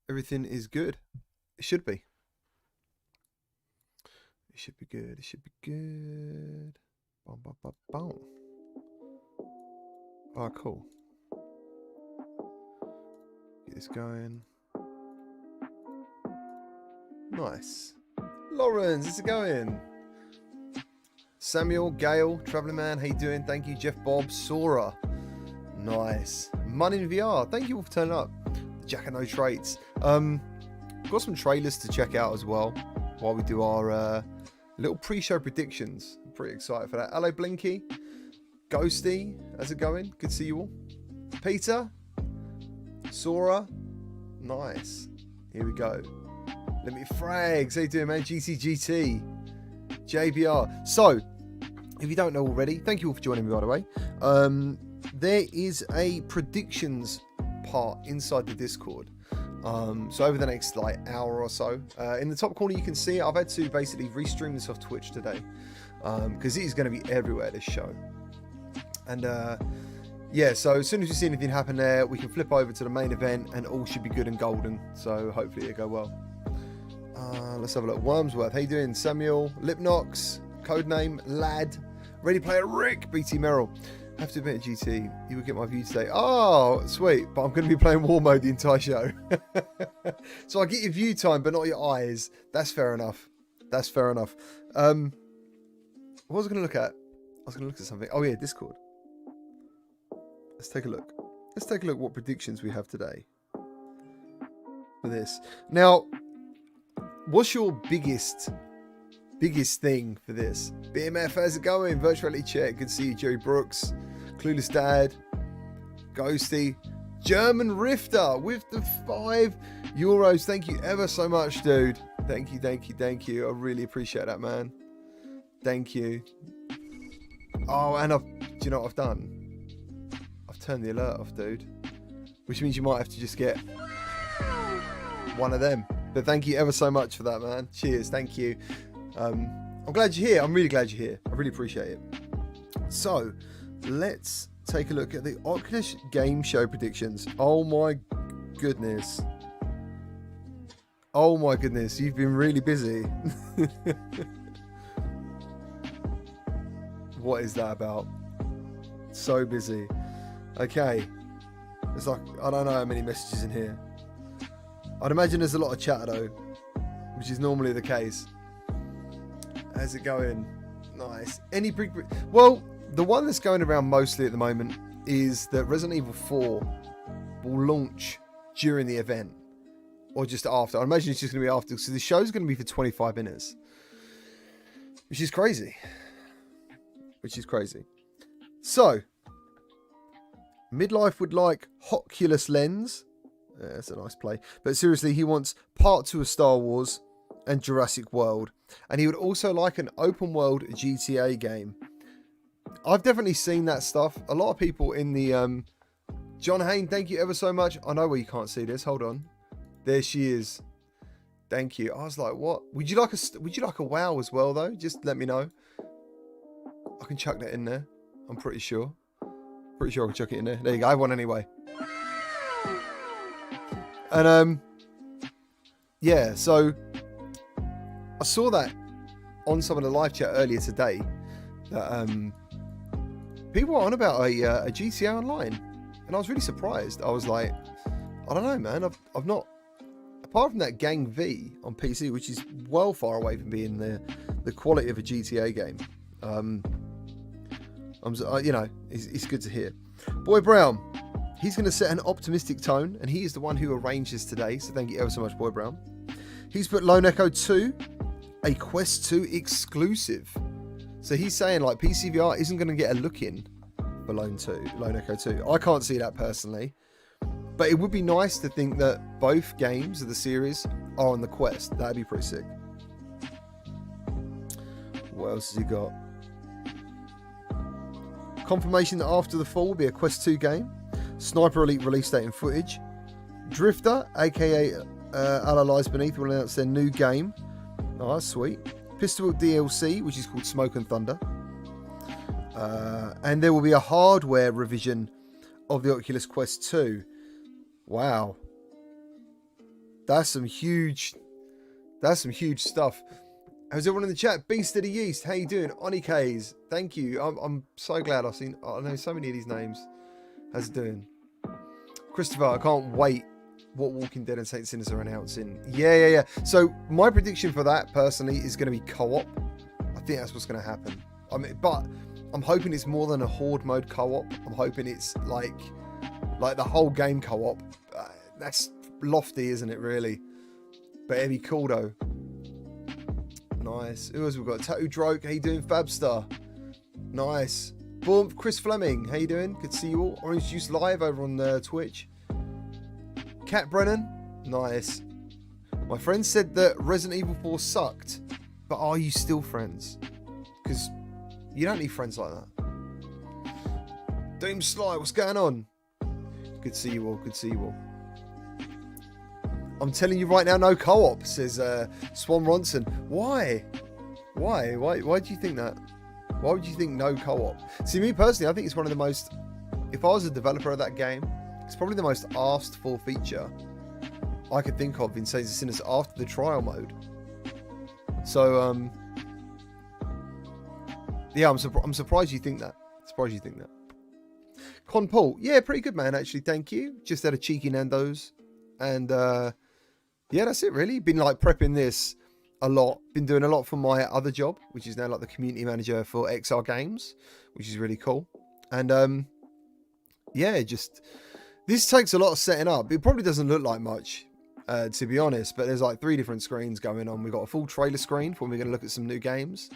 everything is good. It should be. It should be good. It should be good. Boom, boom, boom, boom. Oh, cool. Get this going. Nice. Lawrence, how's it going? Samuel, Gail, Traveling Man, how you doing? Thank you. Jeff, Bob, Sora. Nice. Money in VR, thank you all for turning up. Jack and No Traits. Got some trailers to check out as well while we do our little pre-show predictions. I'm pretty excited for that. Hello, Blinky. Ghosty, how's it going? Good to see you all. Peter. Sora. Nice. Here we go. Limit Frags, how you doing, man? GTGT. JBR. So, if you don't know already, thank you all for joining me, by the way. There is a predictions part inside the Discord. So over the next hour or so, in the top corner you can see I've had to basically restream this off Twitch today, because it is going to be everywhere, this show. And yeah, so as soon as we see anything happen there, we can flip over to the main event and all should be good and golden. So hopefully it'll go well. Let's have a look. Wormsworth, how you doing? Samuel, Lipnox, Codename, Lad, Ready Player Rick, BT Merrill. Have to admit, GT, you would get my view today. Oh, sweet. But I'm going to be playing War Mode the entire show. So I get your view time, but not your eyes. That's fair enough. That's fair enough. What was I going to look at? I was going to look at something. Oh, yeah, Discord. Let's take a look. Let's take a look what predictions we have today for this. Now, what's your biggest thing for this? BMF, how's it going? Virtuality Check, good to see you. Jerry Brooks, Clueless Dad, Ghosty, German Rifter with the €5. Thank you ever so much, dude. Thank you, thank you, thank you. I really appreciate that, man. Thank you. Oh, and do you know what I've done? I've turned the alert off, dude. Which means you might have to just get one of them. But thank you ever so much for that, man. Cheers, thank you. I'm glad you're here. I'm really glad you're here. I really appreciate it. So, let's take a look at the Oculus Game Show predictions. Oh my goodness. Oh my goodness. You've been really busy. What is that about? So busy. Okay. It's like, I don't know how many messages in here. I'd imagine there's a lot of chat though, which is normally the case. How's it going? Nice. Any big... Well, the one that's going around mostly at the moment is that Resident Evil 4 will launch during the event. Or just after. I imagine it's just going to be after. So the show's going to be for 25 minutes. Which is crazy. Which is crazy. So, Midlife would like Oculus Lens. That's a nice play. But seriously, he wants part 2 of Star Wars and Jurassic World. And he would also like an open world GTA game. I've definitely seen that stuff. A lot of people in the... John Hain, thank you ever so much. I know where you can't see this. Hold on. There she is. Thank you. I was like, what? Would you like a WoW as well, though? Just let me know. I can chuck that in there. I'm pretty sure. Pretty sure I can chuck it in there. There you go. I have one anyway. And, yeah, so... I saw that on some of the live chat earlier today that people were on about a GTA Online, and I was really surprised. I was like, I don't know, man. I've not, apart from that Gang V on PC, which is well far away from being the quality of a GTA game. You know, it's good to hear. Boy Brown, he's going to set an optimistic tone, and he is the one who arranges today. So thank you ever so much, Boy Brown. He's put Lone Echo 2. A Quest 2 exclusive. So he's saying like PCVR isn't going to get a look in for Lone Echo 2. I can't see that personally. But it would be nice to think that both games of the series are on the Quest. That'd be pretty sick. What else has he got? Confirmation that After the Fall will be a Quest 2 game. Sniper Elite release date and footage. Drifter, aka Allah Lies Beneath, will announce their new game. Oh, that's sweet. Pistol DLC, which is called Smoke and Thunder. And there will be a hardware revision of the Oculus Quest 2. Wow. That's some huge stuff. How's everyone in the chat? Beast of the Yeast, how you doing? Onikays, thank you. I'm so glad I know so many of these names. How's it doing? Christopher, I can't wait what Walking Dead and Saint Sinners are announcing. Yeah. So my prediction for that personally is going to be co-op. I think that's what's going to happen. I mean, but I'm hoping it's more than a horde mode co-op. I'm hoping it's like the whole game co-op. That's lofty, isn't it, really? But it'd be cool though. Nice. Who else we got? Tattoo Droke, how you doing? Fabstar. Nice. Boom. Chris Fleming, how you doing? Good to see you all. Orange Juice Live over on Twitch. Cat Brennan, nice. My friend said that Resident Evil 4 sucked, but are you still friends? Because you don't need friends like that. Doom Sly, what's going on? Good to see you all. Good to see you all. I'm telling you right now, no co-op, says Swan Ronson. Why? Why do you think that? Why would you think no co-op? See, me personally, I think it's one of the most... If I was a developer of that game, it's probably the most asked for feature I could think of in Saints and Sinners after the trial mode. So, yeah, I'm surprised you think that. Con Paul, yeah, pretty good, man, actually, thank you. Just had a cheeky Nando's. And, yeah, that's it, really. Been, like, prepping this a lot. Been doing a lot for my other job, which is now, like, the community manager for XR Games, which is really cool. And, yeah, just... This takes a lot of setting up. It probably doesn't look like much, to be honest, but there's like 3 different screens going on. We've got a full trailer screen for when we're going to look at some new games.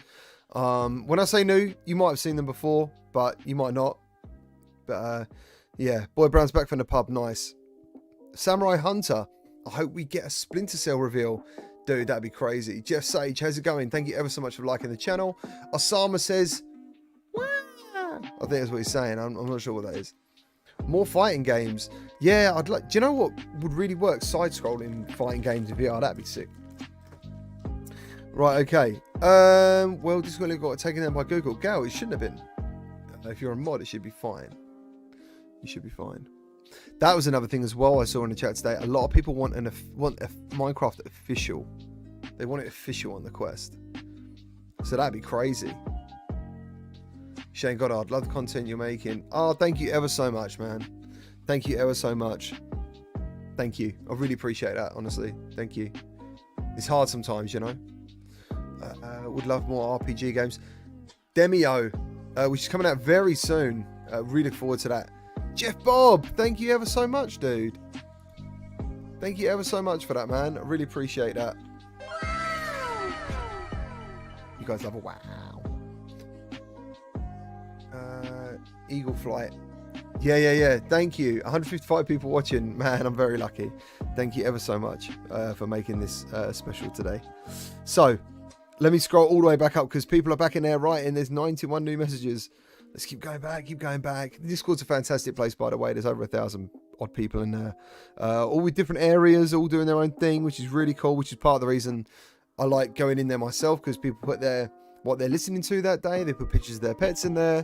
When I say new, you might have seen them before, but you might not. But yeah, Boy Brown's back from the pub. Nice. Samurai Hunter. I hope we get a Splinter Cell reveal. Dude, that'd be crazy. Jeff Sage, how's it going? Thank you ever so much for liking the channel. Osama says, wah! I think that's what he's saying. I'm not sure what that is. More fighting games. Yeah, I'd like... Do you know what would really work? Side-scrolling fighting games in VR. That'd be sick. Right, okay. Well, this one got taken down by Google. Gal, it shouldn't have been. If you're a mod, it should be fine. You should be fine. That was another thing as well I saw in the chat today. A lot of people want a Minecraft official. They want it official on the Quest. So that'd be crazy. Shane Goddard, love the content you're making. Oh, thank you ever so much, man. Thank you ever so much. Thank you. I really appreciate that, honestly. Thank you. It's hard sometimes, you know. Would love more RPG games. Demio, which is coming out very soon. Really look forward to that. Jeff Bob, thank you ever so much, dude. Thank you ever so much for that, man. I really appreciate that. You guys love a wow. Eagle Flight. Yeah. Thank you. 155 people watching. Man, I'm very lucky. Thank you ever so much for making this special today. So, let me scroll all the way back up because people are back in there writing. There's 91 new messages. Let's keep going back. The Discord's a fantastic place, by the way. There's over 1,000 odd people in there. All with different areas, all doing their own thing, which is really cool, which is part of the reason I like going in there myself because people put what they're listening to that day. They put pictures of their pets in there.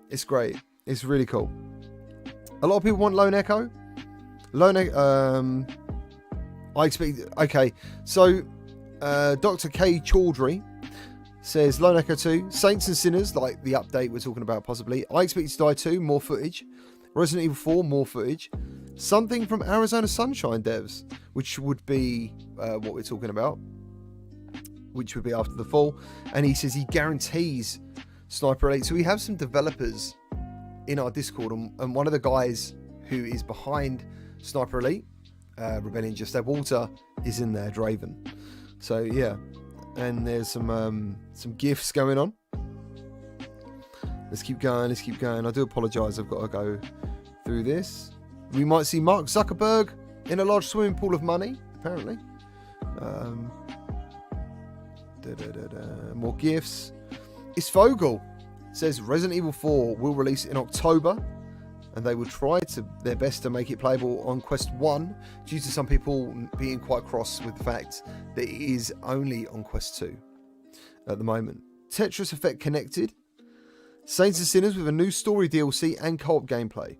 It's great. It's really cool. A lot of people want Lone Echo. I expect... Okay, so Dr. K. Chaudhry says Lone Echo 2, Saints and Sinners, like the update we're talking about possibly. I Expect You to Die 2, more footage. Resident Evil 4, more footage. Something from Arizona Sunshine devs, which would be what we're talking about, which would be after the fall. And he says he guarantees Sniper Elite. So we have some developers in our Discord, and one of the guys who is behind Sniper Elite, Rebellion Just Add Water, is in there, Draven. So yeah, and there's some gifts going on. Let's keep going. I do apologise, I've got to go through this. We might see Mark Zuckerberg in a large swimming pool of money, apparently. More gifts. Isfogel says Resident Evil 4 will release in October, and they will try their best to make it playable on Quest 1 due to some people being quite cross with the fact that it is only on Quest 2 at the moment. Tetris Effect Connected. Saints and Sinners with a new story DLC and co-op gameplay.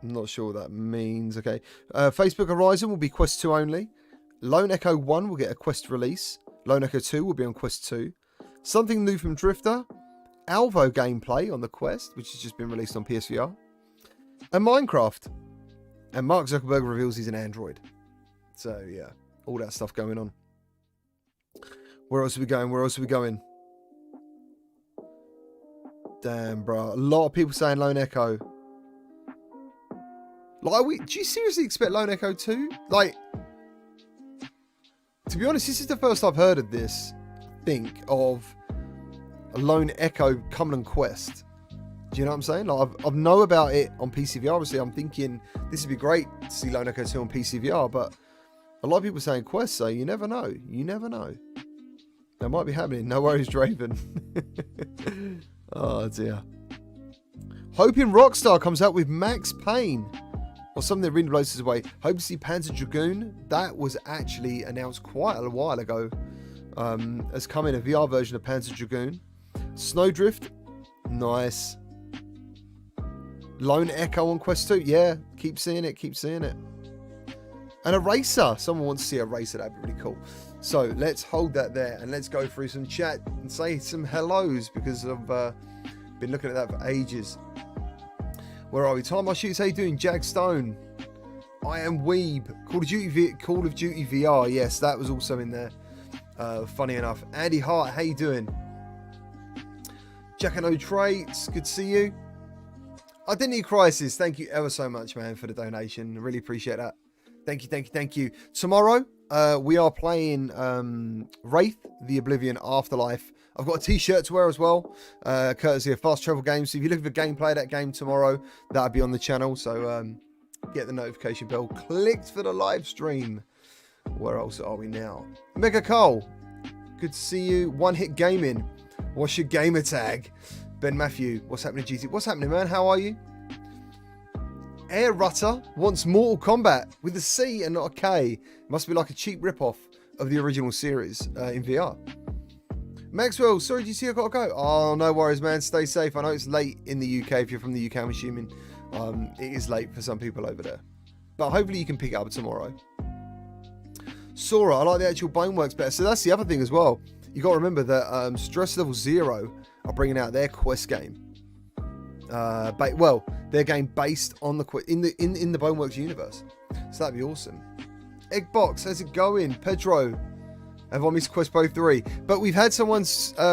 I'm not sure what that means. Okay. Facebook Horizon will be Quest 2 only. Lone Echo 1 will get a Quest release. Lone Echo 2 will be on Quest 2. Something new from Drifter. Alvo gameplay on the Quest, which has just been released on PSVR. And Minecraft. And Mark Zuckerberg reveals he's an Android. So, yeah. All that stuff going on. Where else are we going? Where else are we going? Damn, bro. A lot of people saying Lone Echo. Like, do you seriously expect Lone Echo 2? Like, to be honest, this is the first I've heard of this. Think of a Lone Echo coming on Quest. Do you know what I'm saying? Like, I've know about it on PCVR. Obviously, I'm thinking this would be great to see Lone Echo 2 on PCVR, but a lot of people saying Quest, so you never know. You never know. That might be happening. No worries, Draven. Oh, dear. Hoping Rockstar comes out with Max Payne. Or something that really blows us away. Hope to see Panzer Dragoon. That was actually announced quite a while ago. Has come in a VR version of Panzer Dragoon. Snowdrift. Nice. Lone Echo on Quest 2. Yeah, keep seeing it. Keep seeing it. And a racer. Someone wants to see a racer. That'd be really cool. So let's hold that there. And let's go through some chat and say some hellos. Because I've been looking at that for ages. Where are we? Time I Shoots, how you doing? Jag Stone. I am Weeb. Call of Duty VR. Yes, that was also in there. Funny enough. Andy Hart, how you doing? Jack and O Traits, good to see you. Identity Crisis, thank you ever so much, man, for the donation. Really appreciate that. Thank you, thank you, thank you. Tomorrow, we are playing Wraith, the Oblivion Afterlife. I've got a t-shirt to wear as well, courtesy of Fast Travel Games. So if you're looking for gameplay of that game tomorrow, that'll be on the channel. So get the notification bell clicked for the live stream. Where else are we now? Mega Cole, good to see you. One Hit Gaming, what's your gamer tag? Ben Matthew, what's happening, GT? What's happening, man? How are you? Air Rutter wants Mortal Kombat with a C and not a K. Must be like a cheap rip-off of the original series in VR. Maxwell, sorry, do you see I gotta go? Oh, no worries, man. Stay safe. I know it's late in the UK. If you're from the UK, I'm assuming it is late for some people over there. But hopefully you can pick it up tomorrow. Sora, I like the actual Boneworks better. So that's the other thing as well. You got to remember that Stress Level Zero are bringing out their Quest game. Well, their game based on the in the Boneworks universe. So that'd be awesome. Eggbox, how's it going? Pedro, have I missed Quest Pro 3? But we've had someone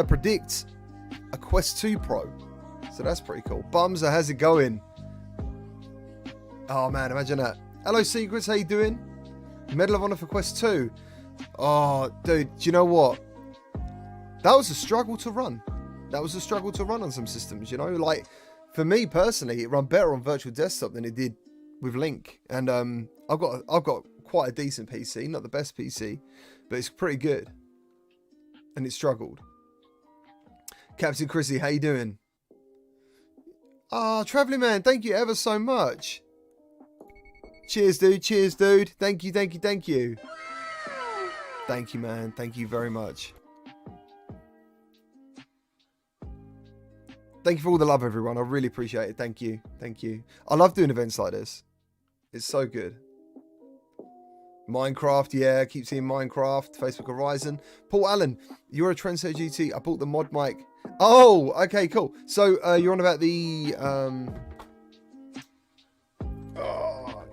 predict a Quest 2 Pro. So that's pretty cool. Bumser, how's it going? Oh man, imagine that. Hello Secrets, how you doing? Medal of Honor for Quest 2. Oh, dude, do you know what? That was a struggle to run. That was a struggle to run on some systems, you know? Like, for me personally, it ran better on virtual desktop than it did with Link. And I've got quite a decent PC, not the best PC, but it's pretty good. And it struggled. Captain Chrissy, how you doing? Ah, Traveling Man, thank you ever so much. Cheers, dude. Cheers, dude. Thank you, thank you, thank you. Thank you, man. Thank you very much. Thank you for all the love, everyone. I really appreciate it. Thank you. Thank you. I love doing events like this. It's so good. Minecraft, yeah. Keep seeing Minecraft. Facebook Horizon. Paul Allen, you're a trendsetter GT. I bought the mod mic. Oh, okay, cool. So you're on about the...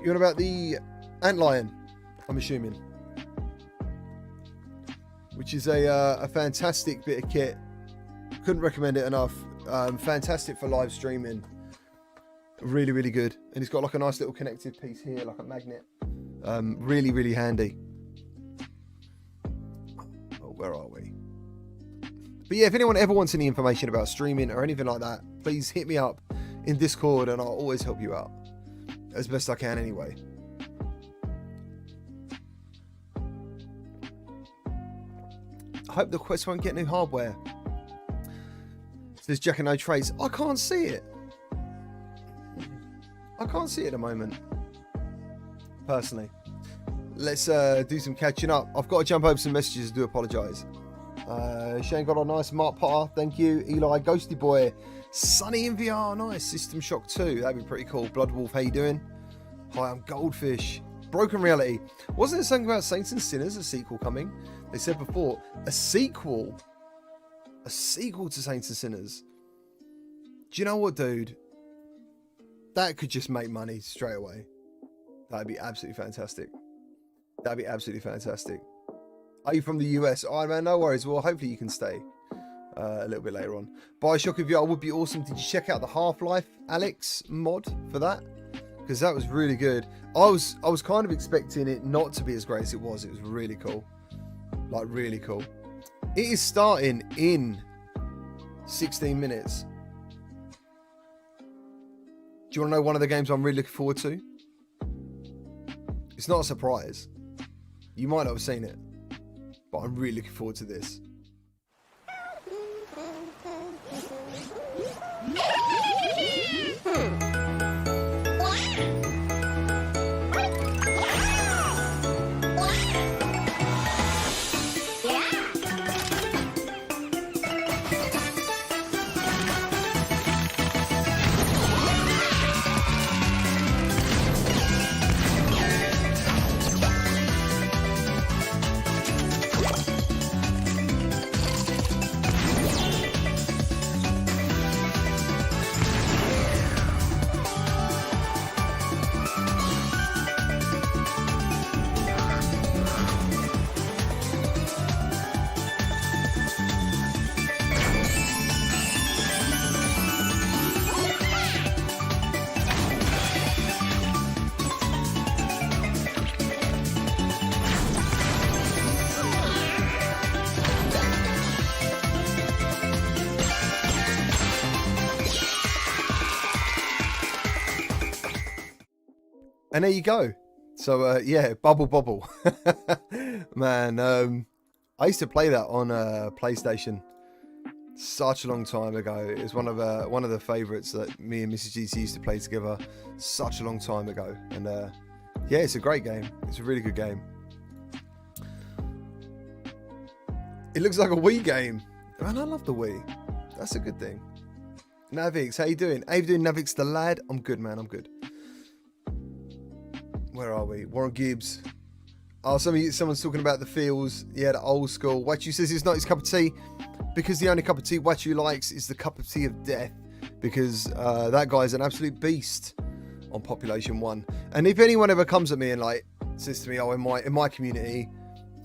you're on about the Antlion, I'm assuming. Which is a fantastic bit of kit. Couldn't recommend it enough. Fantastic for live streaming. Really, really good. And it's got like a nice little connected piece here, like a magnet. Really, really handy. Oh, where are we? But yeah, if anyone ever wants any information about streaming or anything like that, please hit me up in Discord and I'll always help you out. As best I can anyway. I hope the Quest won't get new hardware. Says Jack and No Trace. I can't see it. I can't see it at the moment. Personally. Let's do some catching up. I've got to jump over some messages. I do apologise. Shane got a nice Mark Potter. Thank you. Eli, Ghosty Boy. Sunny in VR. Nice. System Shock 2. That'd be pretty cool. Blood Wolf, how you doing? Hi, I'm Goldfish. Broken Reality. Wasn't there something about Saints and Sinners, a sequel coming? They said before, a sequel to Saints and Sinners. Do you know what, dude? That could just make money straight away. That'd be absolutely fantastic. That'd be absolutely fantastic. Are you from the US? Oh, man, no worries. Well, hopefully you can stay a little bit later on. Bioshock VR would be awesome. Did you check out the Half-Life Alex mod for that? Because that was really good. I was kind of expecting it not to be as great as it was. It was really cool. Like, really cool. It is starting in 16 minutes. Do you want to know one of the games I'm really looking forward to? It's not a surprise. You might not have seen it. But I'm really looking forward to this. And there you go. So yeah, Bubble. Man, I used to play that on PlayStation such a long time ago. It was one of the favourites that me and Mrs. GT used to play together such a long time ago. And yeah, it's a great game. It's a really good game. It looks like a Wii game. Man, I love the Wii. That's a good thing. Navix, how you doing? How you doing, Navix the lad? I'm good, man. I'm good. Where are we? Warren Gibbs. Oh, someone's talking about the feels. Yeah, the old school. Wachu says it's not his cup of tea because the only cup of tea Wachu likes is the cup of tea of death, because that guy's an absolute beast on Population 1. And if anyone ever comes at me and like says to me, oh, in my community,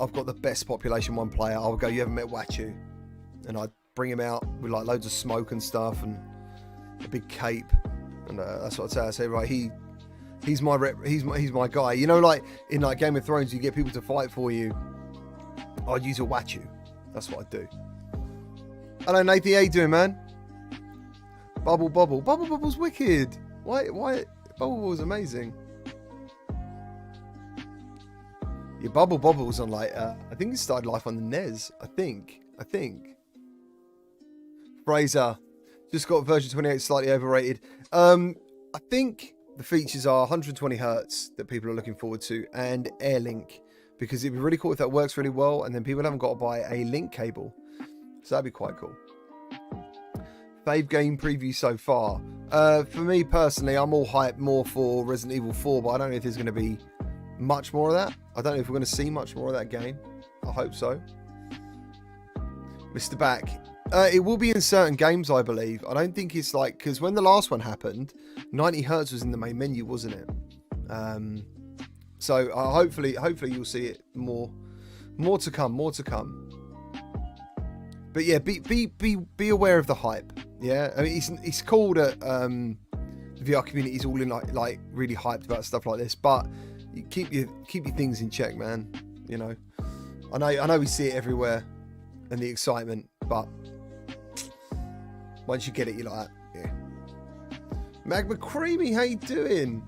I've got the best Population 1 player, I'll go, you haven't met Wachu? And I'd bring him out with like loads of smoke and stuff and a big cape. And that's what I'd say. I'd say, right, he's my rep, he's my guy. You know, like in like Game of Thrones, you get people to fight for you. I'd use a Wachu. That's what I'd do. Hello, Nathan. How you doing, man? Bubble's wicked. Why? Bubble's amazing. Yeah, Bubble's on like I think it started life on the NES. I think. Fraser just got version 28 slightly overrated. I think the features are 120 hertz that people are looking forward to, and AirLink, because it'd be really cool if that works really well, and then people haven't got to buy a link cable. So that'd be quite cool. Fave game preview so far. For me personally, I'm all hyped more for Resident Evil 4, but I don't know if there's going to be much more of that. I don't know if we're going to see much more of that game. I hope so. Mr. Back. It will be in certain games, I believe. I don't think it's like, because when the last one happened, 90 hertz was in the main menu, wasn't it? So hopefully you'll see it more to come. But yeah, be aware of the hype. Yeah, I mean it's cool that the VR community is all in like really hyped about stuff like this, but you keep your things in check, man. You know, I know we see it everywhere and the excitement, but once you get it, you're like, yeah. Magma Creamy, how you doing?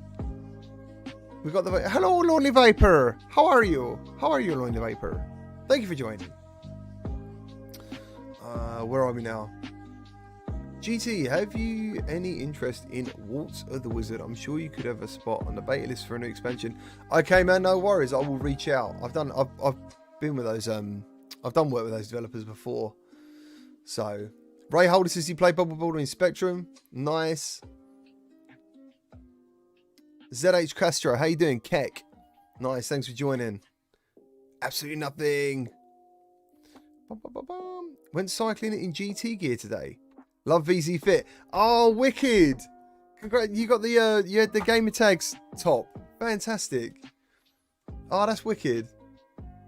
We got the hello, Lonely Viper. How are you? Lonely Viper? Thank you for joining. Where are we now? GT, have you any interest in Waltz of the Wizard? I'm sure you could have a spot on the beta list for a new expansion. Okay, man, no worries. I will reach out. I've been with those I've done work with those developers before. So, Ray Holder says he played Bubble Boulder in Spectrum. Nice. ZH Castro, how you doing? Keck. Nice, thanks for joining. Absolutely nothing. Went cycling in GT gear today. Love VZ Fit. Oh, wicked. Congrats, you got the you had the Gamertag's top. Fantastic. Oh, that's wicked.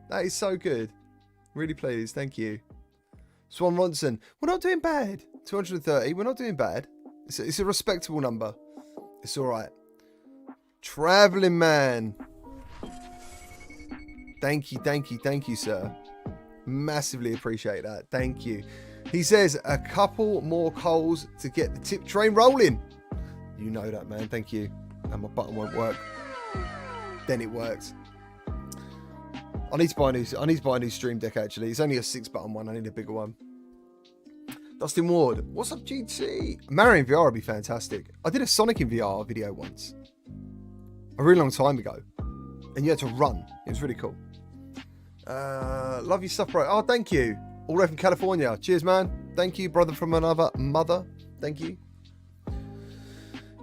That is so good. Really pleased. Thank you. Swan Ronson. We're not doing bad. 230. We're not doing bad. It's a respectable number. It's all right. Traveling man. Thank you, sir. Massively appreciate that. Thank you. He says a couple more coals to get the tip train rolling. You know that, man. Thank you. And my button won't work. Then it works. I need to buy a new Stream Deck actually. It's only a 6-button one. I need a bigger one. Dustin Ward, what's up, GT? Mario in VR would be fantastic. I did a Sonic in VR video once, a really long time ago, and you had to run. It was really cool. Love your stuff, bro. Oh, thank you. All the way from California. Cheers, man. Thank you, brother from another mother. Thank you.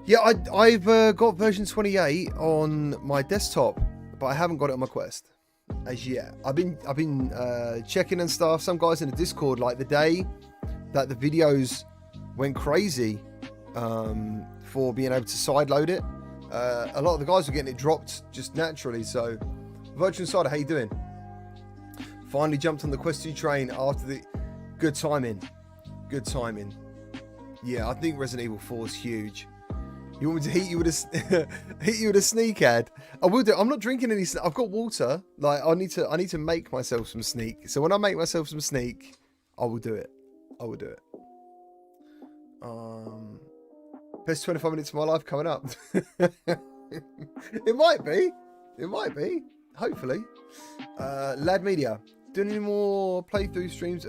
Yeah, I've got version 28 on my desktop, but I haven't got it on my Quest as yet. I've been checking and stuff. Some guys in the Discord, like the day that the videos went crazy for being able to sideload it, a lot of the guys were getting it dropped just naturally. So, Virtual Insider, how you doing? Finally jumped on the Quest 2 train after the good timing. Good timing. Yeah, I think Resident Evil 4 is huge. You want me to hit you with a sneak ad? I will do. I'm not drinking any. I've got water. Like I need to make myself some sneak. So when I make myself some sneak, I will do it. I will do it. Best 25 minutes of my life coming up. It might be. It might be. Hopefully. Lad Media. Doing any more playthrough streams?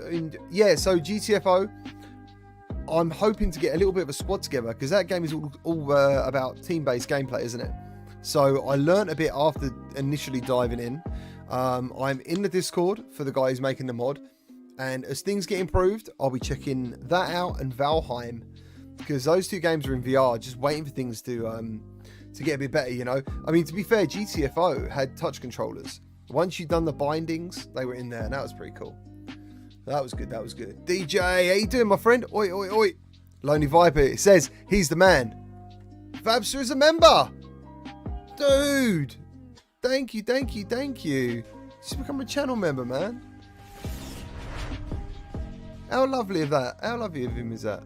Yeah. So GTFO. I'm hoping to get a little bit of a squad together because that game is all about team-based gameplay, isn't it? So I learned a bit after initially diving in. I'm in the Discord for the guy who's making the mod, and as things get improved, I'll be checking that out and Valheim because those two games are in VR, just waiting for things to get a bit better. You know, I mean, to be fair, GTFO had touch controllers. Once you've done the bindings, they were in there, and that was pretty cool. That was good. That was good. DJ, how you doing, my friend? Oi, oi, oi. Lonely Viper. It says he's the man. Fabster is a member. Dude. Thank you, thank you, thank you. Just become a channel member, man. How lovely of that. How lovely of him is that?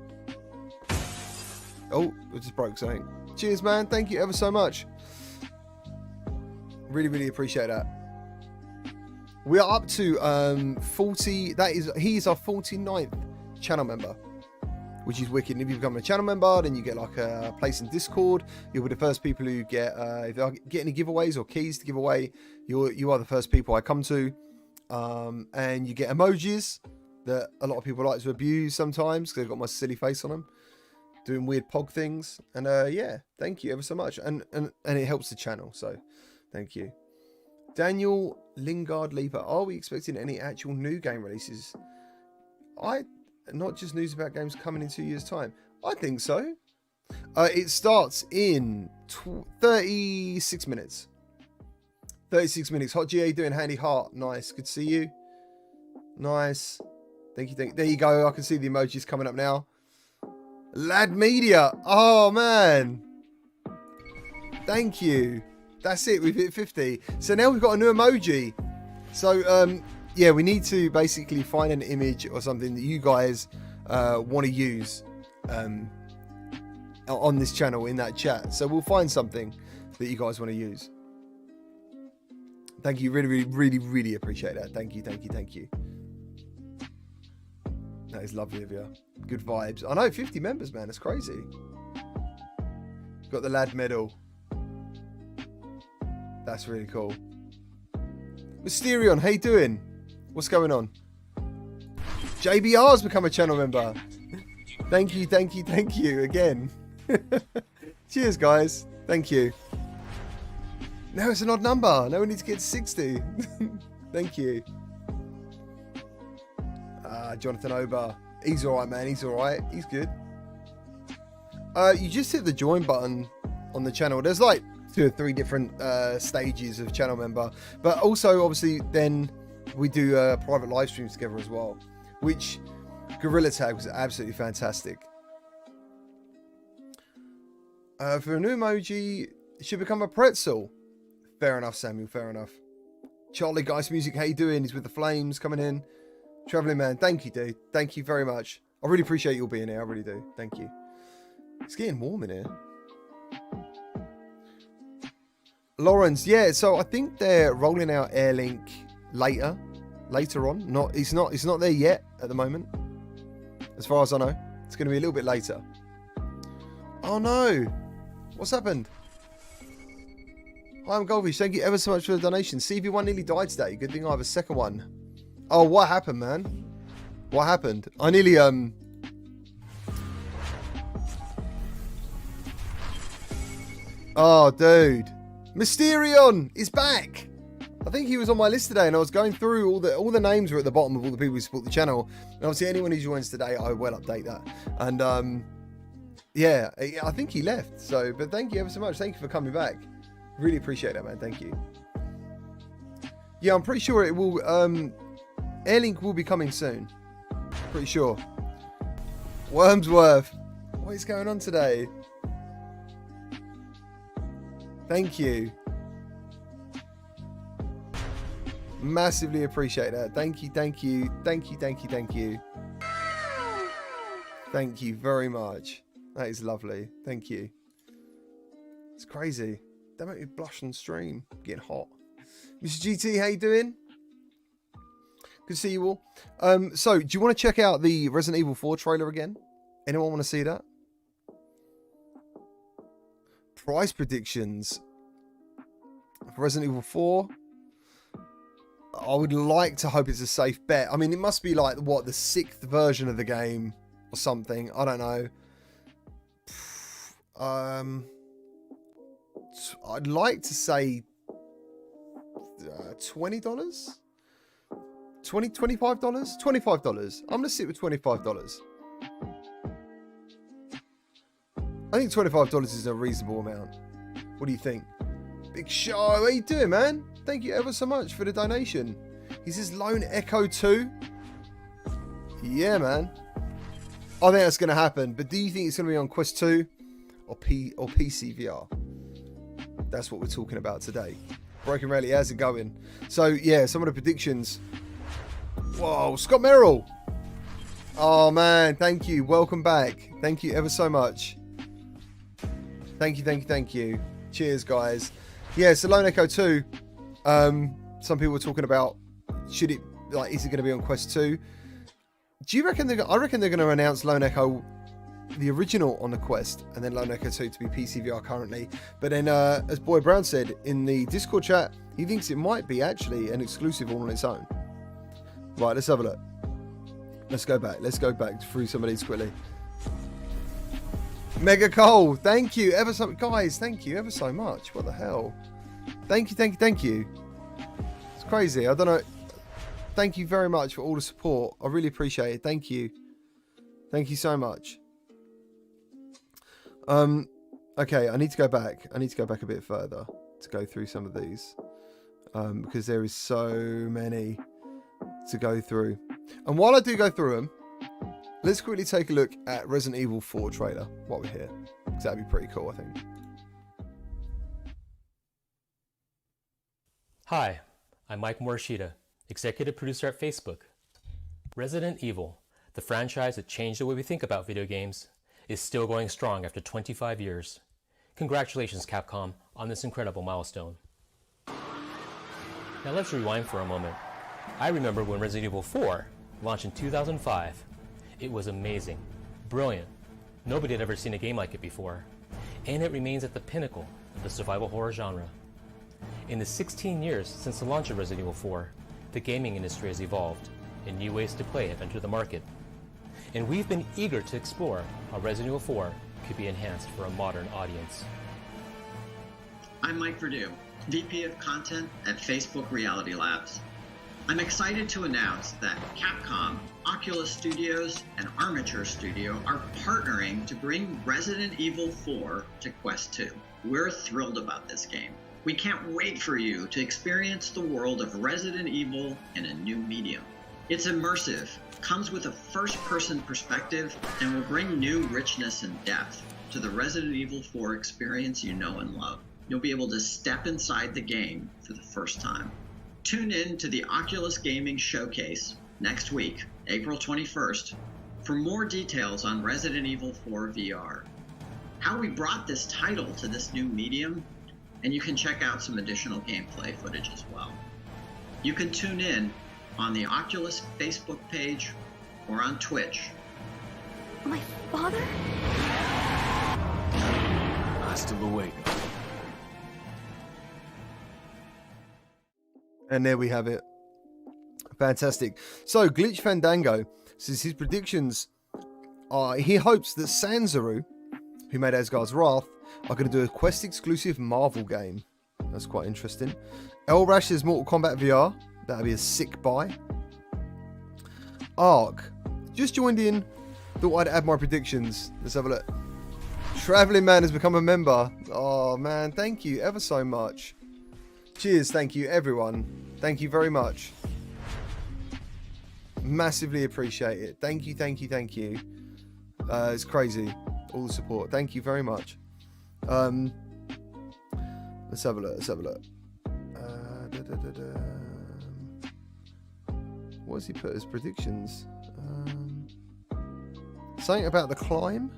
Oh, I just broke something. Cheers, man. Thank you ever so much. Really, really appreciate that. We are up to 40. He's our 49th channel member, which is wicked. And if you become a channel member, then you get like a place in Discord. You'll be the first people who get if I get any giveaways or keys to give away, you are the first people I come to. And you get emojis that a lot of people like to abuse sometimes because they've got my silly face on them, doing weird pog things. And yeah, thank you ever so much. And it helps the channel, so thank you. Daniel Lingard Leaper, are we expecting any actual new game releases? Not just news about games coming in 2 years' time. I think so. It starts in 36 minutes. 36 minutes. Hot GA doing Handy Heart. Nice. Good to see you. Nice. Thank you. There you go. I can see the emojis coming up now. Lad Media. Oh, man. Thank you. That's it, we've hit 50. So now we've got a new emoji. So, yeah, we need to basically find an image or something that you guys want to use on this channel in that chat. So we'll find something that you guys want to use. Thank you, really, really, really, really appreciate that. Thank you, thank you, thank you. That is lovely of you. Good vibes. I know, 50 members, man, that's crazy. Got the lad medal. That's really cool. Mysterion, how you doing? What's going on? JBR's become a channel member. Thank you, thank you, thank you again. Cheers, guys. Thank you. Now it's an odd number. Now we need to get to 60. Thank you. Jonathan Ober. He's alright, man. He's alright. He's good. You just hit the join button on the channel. There's like 2 or 3 different stages of channel member. But also, obviously, then we do private live streams together as well. Which Gamertag was absolutely fantastic. For a new emoji, it should become a pretzel. Fair enough, Samuel. Fair enough. Charlie Geist Music, how you doing? He's with the Flames coming in. Traveling Man, thank you, dude. Thank you very much. I really appreciate you all being here. I really do. Thank you. It's getting warm in here. Lawrence, yeah. So I think they're rolling out Airlink later on. It's not there yet at the moment. As far as I know, it's going to be a little bit later. Oh no! What's happened? Hi, I'm Goldfish. Thank you ever so much for the donation. CV1 nearly died today. Good thing I have a second one. Oh, what happened, man? What happened? I nearly Oh, dude. Mysterion is back. I think he was on my list today, and I was going through all the names were at the bottom of all the people who support the channel. And obviously, anyone who joins today, I will update that. And yeah, I think he left. So, but thank you ever so much. Thank you for coming back. Really appreciate that, man. Thank you. Yeah, I'm pretty sure it will. Airlink will be coming soon. Pretty sure. Wormsworth, what is going on today? Thank you. Massively appreciate that. Thank you, thank you, thank you, thank you, thank you. Thank you very much. That is lovely. Thank you. It's crazy. They make me blush on stream. I'm getting hot. Mr. GT, how you doing? Good to see you all. So, do you want to check out the Resident Evil 4 trailer again? Anyone want to see that? Price predictions for Resident Evil 4. I would like to hope it's a safe bet. I mean, it must be like, what, the 6th version of the game or something. I don't know. I'd like to say $20? $25? $25. I'm going to sit with $25. I think $25 is a reasonable amount. What do you think? Big Show, how you doing, man? Thank you ever so much for the donation. He says Lone Echo 2. Yeah, man. I think that's going to happen. But do you think it's going to be on Quest 2 or PC VR? That's what we're talking about today. Broken Rally, how's it going? So, yeah, some of the predictions. Whoa, Scott Merrill. Oh, man, thank you. Welcome back. Thank you ever so much. Thank you, thank you, thank you. Cheers, guys. Yeah, so Lone Echo 2. Some people were talking about, should it, like, is it going to be on Quest 2? Do you reckon I reckon they're going to announce Lone Echo, the original, on the Quest, and then Lone Echo 2 to be PC VR currently. But then, as Boy Brown said in the Discord chat, he thinks it might be actually an exclusive all on its own. Right, let's have a look. Let's go back. Let's go back through some of these quickly. Mega Cole, thank you ever so, guys. Thank you ever so much. What the hell? Thank you, thank you, thank you. It's crazy. I don't know. Thank you very much for all the support. I really appreciate it. Thank you. Thank you so much. Okay, I need to go back. I need to go back a bit further to go through some of these. Because there is so many to go through. And while I do go through them, let's quickly take a look at Resident Evil 4 trailer while we're here. Because that'd be pretty cool, I think. Hi, I'm Mike Morishita, executive producer at Facebook. Resident Evil, the franchise that changed the way we think about video games, is still going strong after 25 years. Congratulations, Capcom, on this incredible milestone. Now let's rewind for a moment. I remember when Resident Evil 4 launched in 2005. It was amazing, brilliant. Nobody had ever seen a game like it before, and it remains at the pinnacle of the survival horror genre. In the 16 years since the launch of Resident Evil 4, the gaming industry has evolved, and new ways to play have entered the market. And we've been eager to explore how Resident Evil 4 could be enhanced for a modern audience. I'm Mike Verdew, VP of Content at Facebook Reality Labs. I'm excited to announce that Capcom Oculus Studios and Armature Studio are partnering to bring Resident Evil 4 to Quest 2. We're thrilled about this game. We can't wait for you to experience the world of Resident Evil in a new medium. It's immersive, comes with a first-person perspective, and will bring new richness and depth to the Resident Evil 4 experience you know and love. You'll be able to step inside the game for the first time. Tune in to the Oculus Gaming Showcase next week, April 21st, for more details on Resident Evil 4 VR, how we brought this title to this new medium, and you can check out some additional gameplay footage as well. You can tune in on the Oculus Facebook page or on Twitch. My father? I still awake. And there we have it. Fantastic. So, Glitch Fandango says his predictions are he hopes that Sanzaru, who made Asgard's Wrath, are going to do a Quest exclusive Marvel game. That's quite interesting. Elrash says Mortal Kombat VR. That'd be a sick buy. Ark just joined in. Thought I'd add my predictions. Let's have a look. Traveling Man has become a member. Oh man, thank you ever so much. Cheers, thank you everyone. Thank you very much. Massively appreciate it. Thank you, thank you, thank you. It's crazy. All the support. Thank you very much. Let's have a look. Let's have a look. What has he put as predictions? Something about the climb.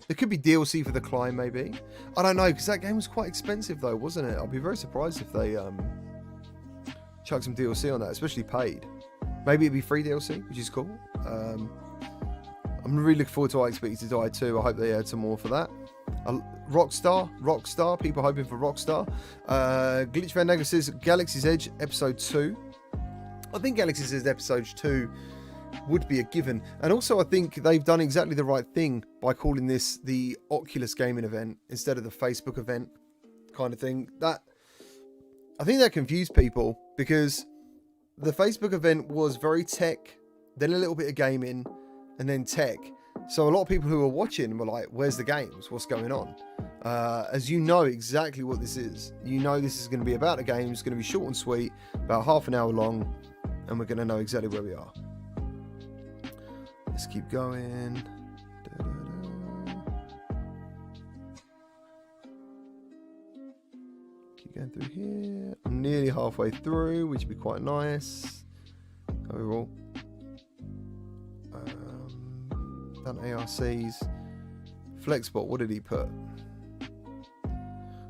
There could be DLC for the climb, maybe. I don't know, because that game was quite expensive, though, wasn't it? I'd be very surprised if they chuck some DLC on that, especially paid. Maybe it'd be free DLC, which is cool. I'm really looking forward to I Expect You to Die 2. I hope they add some more for that. Rockstar, people hoping for Rockstar. Glitch Fandango says Galaxy's Edge Episode 2. I think Galaxy's Edge Episode 2 would be a given. And also I think they've done exactly the right thing by calling this the Oculus Gaming event instead of the Facebook event kind of thing. That I think that confused people, because the Facebook event was very tech, then a little bit of gaming, and then tech. So a lot of people who were watching were like, where's the games? What's going on? As you know exactly what this is. You know this is going to be about the game. It's going to be short and sweet, about half an hour long, and we're going to know exactly where we are. Let's keep going. Keep going through here. I'm nearly halfway through, which would be quite nice. Overall. Done ARCs. Flexbot, what did he put?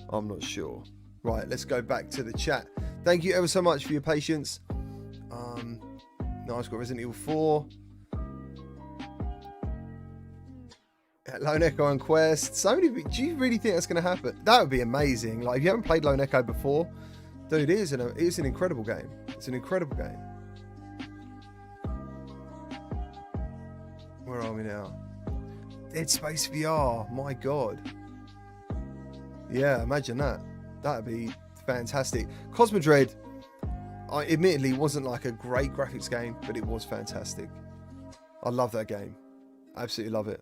I'm not sure. Right, let's go back to the chat. Thank you ever so much for your patience. Nice, got Resident Evil 4. Lone Echo and Quest. So many. Do you really think that's going to happen? That would be amazing. Like, if you haven't played Lone Echo before, dude, it is an incredible game. It's an incredible game. Where are we now? Dead Space VR. My God. Yeah, imagine that. That'd be fantastic. Cosmodread, admittedly, wasn't like a great graphics game, but it was fantastic. I love that game. Absolutely love it.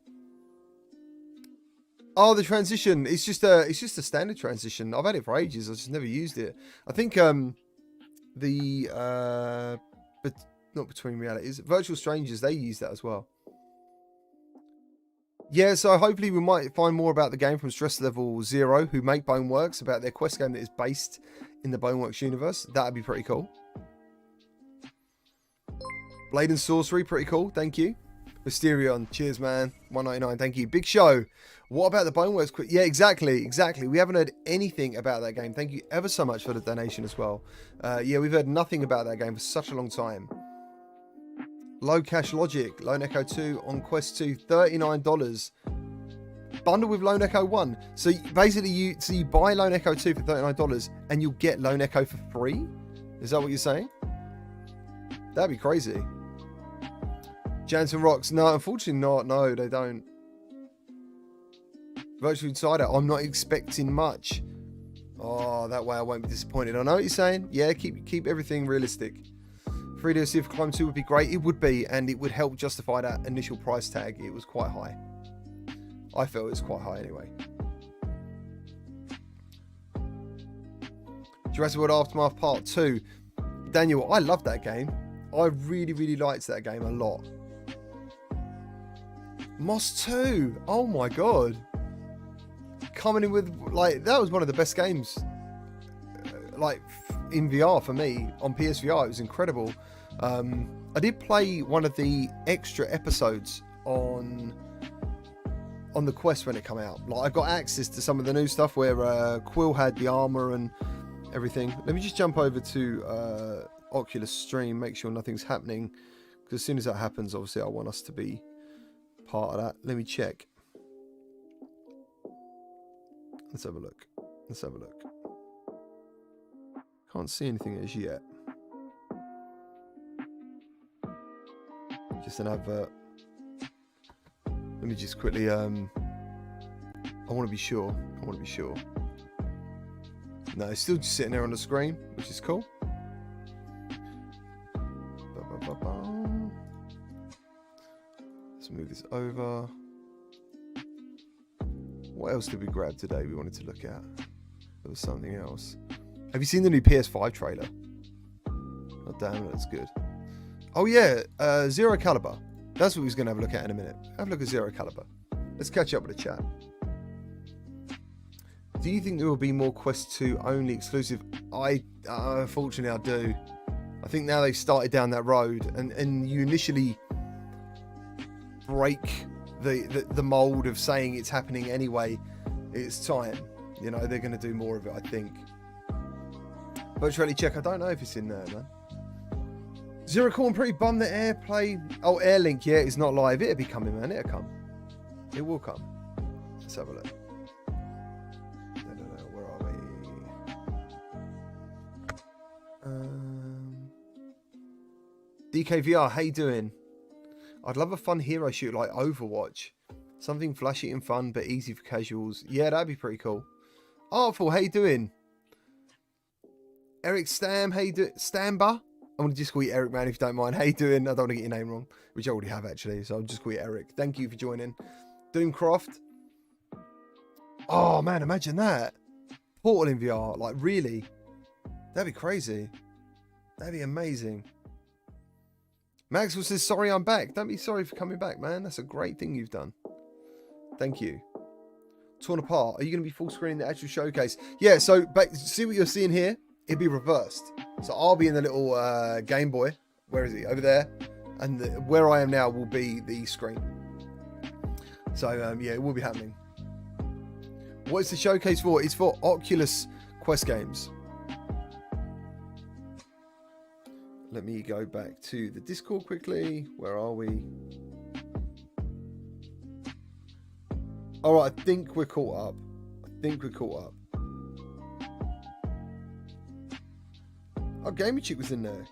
Oh, the transition. It's just a standard transition. I've had it for ages. I've just never used it. I think but not Between Realities. Virtual Strangers, they use that as well. Yeah, so hopefully we might find more about the game from Stress Level 0, who make Boneworks, about their Quest game that is based in the Boneworks universe. That'd be pretty cool. Blade and Sorcery, pretty cool. Thank you. Mysterion, cheers, man. 199, thank you. Big Show. What about the Boneworks? Yeah, exactly. We haven't heard anything about that game. Thank you ever so much for the donation as well. Yeah, we've heard nothing about that game for such a long time. Low Cash Logic, Lone Echo 2 on Quest 2, $39. Bundle with Lone Echo 1. So basically, you buy Lone Echo 2 for $39 and you'll get Lone Echo for free? Is that what you're saying? That'd be crazy. Jansen Rocks, no, unfortunately not. No, they don't. Virtual Insider, I'm not expecting much. Oh, that way I won't be disappointed. I know what you're saying. Yeah, keep everything realistic. 3 DLC for Climb 2 would be great. It would be, and it would help justify that initial price tag. It was quite high. I felt it was quite high anyway. Jurassic World Aftermath Part 2. Daniel, I love that game. I really, really liked that game a lot. Moss 2. Oh my god. Coming in with, like, that was one of the best games, like, in VR for me. On PSVR, it was incredible. I did play one of the extra episodes on the Quest when it came out. Like, I got access to some of the new stuff where Quill had the armor and everything. Let me just jump over to Oculus Stream, make sure nothing's happening, because as soon as that happens, obviously I want us to be part of that. Let me check. Let's have a look. Let's have a look. Can't see anything as yet. Just an advert. Let me just quickly I want to be sure. I want to be sure. No, it's still just sitting there on the screen, which is cool. Let's move this over. What else did we grab today we wanted to look at? There was something else. Have you seen the new PS5 trailer? Oh, damn, that's good. Oh, yeah, Zero Caliber. That's what we was going to have a look at in a minute. Have a look at Zero Caliber. Let's catch up with the chat. Do you think there will be more Quest 2 only exclusive? Unfortunately, I do. I think now they've started down that road, and you initially break the mold of saying it's happening anyway. It's time. You know, they're going to do more of it, I think. Virtually check. I don't know if it's in there, man. Zero Corn, pretty bummed that AirPlay. Oh, Airlink, yeah, it's not live. It'll be coming, man. It'll come. It will come. Let's have a look. Where are we? DKVR, how you doing? I'd love a fun hero shoot like Overwatch. Something flashy and fun, but easy for casuals. Yeah, that'd be pretty cool. Artful, how you doing? Eric Stam, how you doing? Stamba? I'm going to just call you Eric, man, if you don't mind. How you doing? I don't want to get your name wrong, which I already have, actually, so I'll just call you Eric. Thank you for joining. Doomcroft. Oh, man, imagine that. Portal in VR, like, really? That'd be crazy. That'd be amazing. Maxwell says, sorry I'm back. Don't be sorry for coming back, man. That's a great thing you've done. Thank you. Torn Apart. Are you going to be full screen in the actual showcase? Yeah, so see what you're seeing here? It'd be reversed. So I'll be in the little Game Boy. Where is he? Over there. And where I am now will be the screen. So, yeah, it will be happening. What is the showcase for? It's for Oculus Quest games. Let me go back to the Discord quickly. Where are we? All right, I think we're caught up. Oh, Gamer Chick was in there.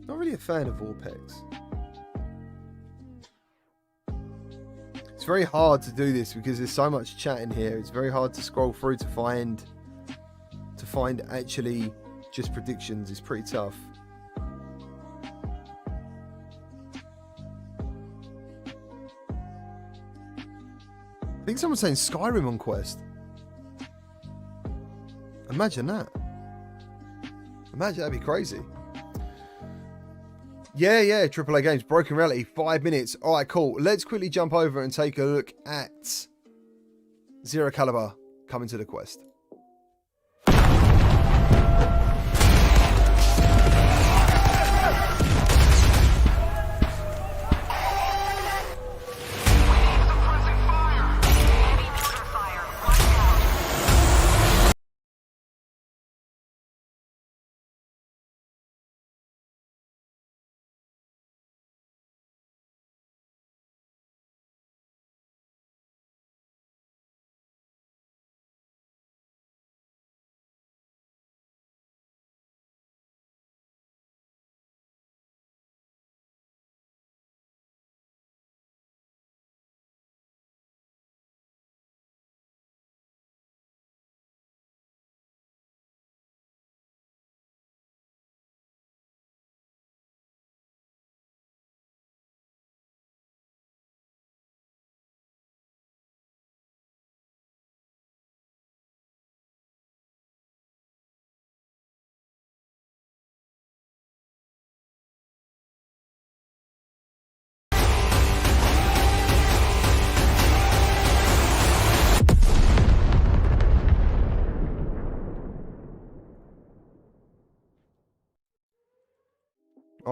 Not really a fan of Vorpex. It's very hard to do this because there's so much chat in here. It's very hard to scroll through to find actually just predictions. It's pretty tough. I think someone's saying Skyrim on Quest. Imagine that. Imagine, that'd be crazy. Yeah, AAA games. Broken Reality, 5 minutes. All right, cool. Let's quickly jump over and take a look at Zero Caliber coming to the Quest.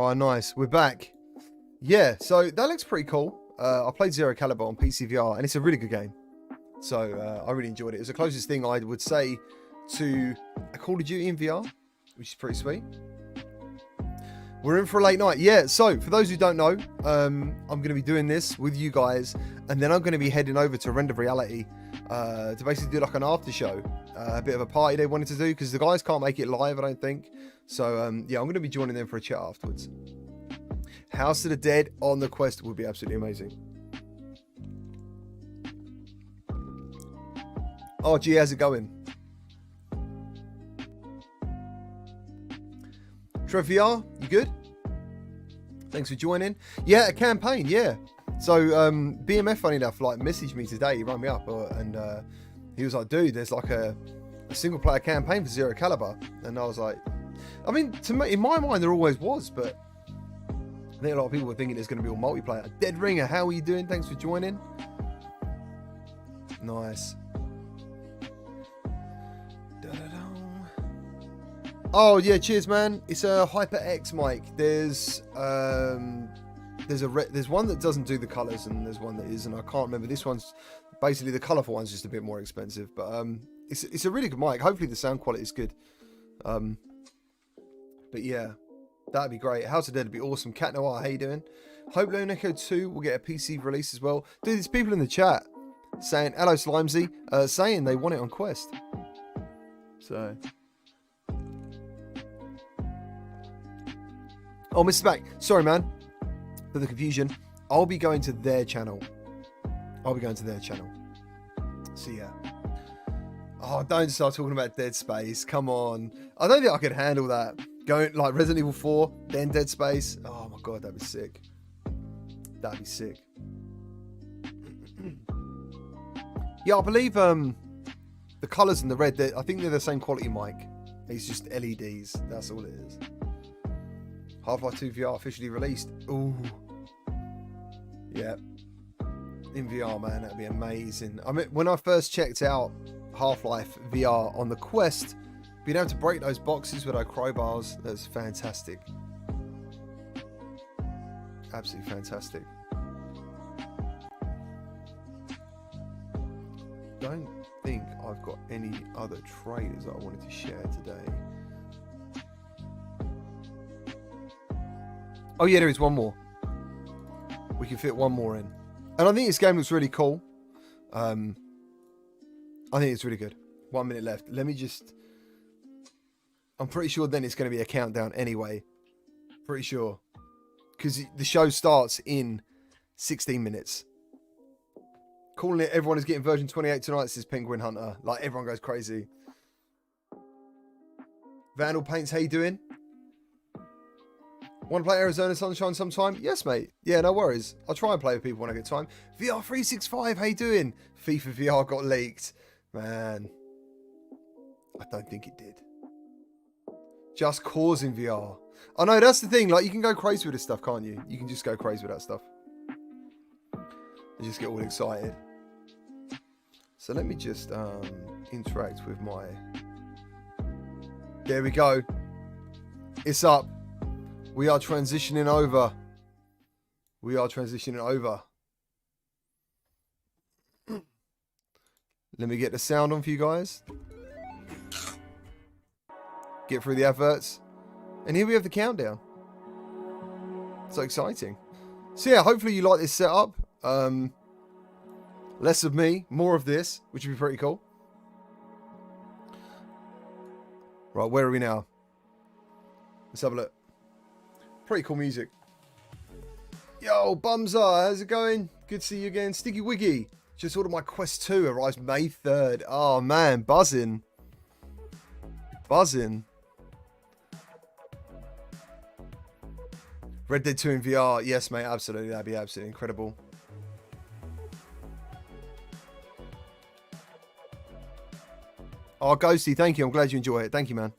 Oh, nice. We're back. Yeah, so that looks pretty cool. I played Zero Caliber on PC VR, and it's a really good game. So I really enjoyed it. It was the closest thing I would say to a Call of Duty in VR, which is pretty sweet. We're in for a late night. Yeah, so for those who don't know, I'm going to be doing this with you guys, and then I'm going to be heading over to Render Reality to basically do like an after show, a bit of a party they wanted to do, because the guys can't make it live, I don't think. So yeah, I'm going to be joining them for a chat afterwards. House of the Dead on the Quest would be absolutely amazing. Oh, gee, how's it going? Trev VR, you good? Thanks for joining. Yeah, a campaign, yeah. So BMF, funny enough, like messaged me today. He rang me up and he was like, dude, there's like a single player campaign for Zero Caliber. And I was like, I mean, to me, in my mind, there always was, but I think a lot of people were thinking it's going to be all multiplayer. Dead Ringer, how are you doing? Thanks for joining. Nice. Oh yeah, cheers, man. It's a HyperX mic. There's one that doesn't do the colors, and there's one that is, and I can't remember. This one's basically the colorful one's just a bit more expensive, but it's a really good mic. Hopefully the sound quality is good. But yeah, that'd be great. House of Dead would be awesome. Cat Noir, how you doing? Hope Lone Echo 2 will get a PC release as well. Dude, there's people in the chat saying hello Slimesy, saying they want it on Quest. So. Oh, Mr. Back. Sorry, man, for the confusion. I'll be going to their channel. So, yeah. Oh, don't start talking about Dead Space. Come on. I don't think I could handle that. Going, like, Resident Evil 4, then Dead Space. Oh, my God, that'd be sick. That'd be sick. Yeah, I believe the colours in the red, I think they're the same quality mic. It's just LEDs. That's all it is. Half-Life 2 VR officially released. Ooh. Yeah. In VR, man, that'd be amazing. I mean, when I first checked out Half-Life VR on the Quest, being able to break those boxes with our crowbars, that's fantastic. Absolutely fantastic. Don't think I've got any other trailers that I wanted to share today. Oh yeah, there is one more. We can fit one more in. And I think this game looks really cool. I think it's really good. 1 minute left. Let me just... I'm pretty sure then it's going to be a countdown anyway. Pretty sure. Because the show starts in 16 minutes. Calling it, everyone is getting version 28 tonight, says Penguin Hunter. Like, everyone goes crazy. Vandal Paints, how you doing? Want to play Arizona Sunshine sometime? Yes, mate. Yeah, no worries. I'll try and play with people when I get time. VR365, how you doing? FIFA VR got leaked. Man. I don't think it did. Just Cause in VR. I know, that's the thing. Like, you can go crazy with this stuff, can't you? You can just go crazy with that stuff. And just get all excited. So let me just interact with my... There we go. It's up. We are transitioning over. We are transitioning over. Let me get the sound on for you guys. Get through the adverts. And here we have the countdown. So exciting. So yeah, hopefully you like this setup. Less of me, more of this, which would be pretty cool. Right, where are we now? Let's have a look. Pretty cool music. Yo, Bumza, how's it going? Good to see you again. Sticky Wiggy. Just ordered my Quest 2. Arrives May 3rd. Oh, man. Buzzing. Buzzing. Red Dead 2 in VR. Yes, mate. Absolutely. That'd be absolutely incredible. Oh, Ghosty. Thank you. I'm glad you enjoy it. Thank you, man.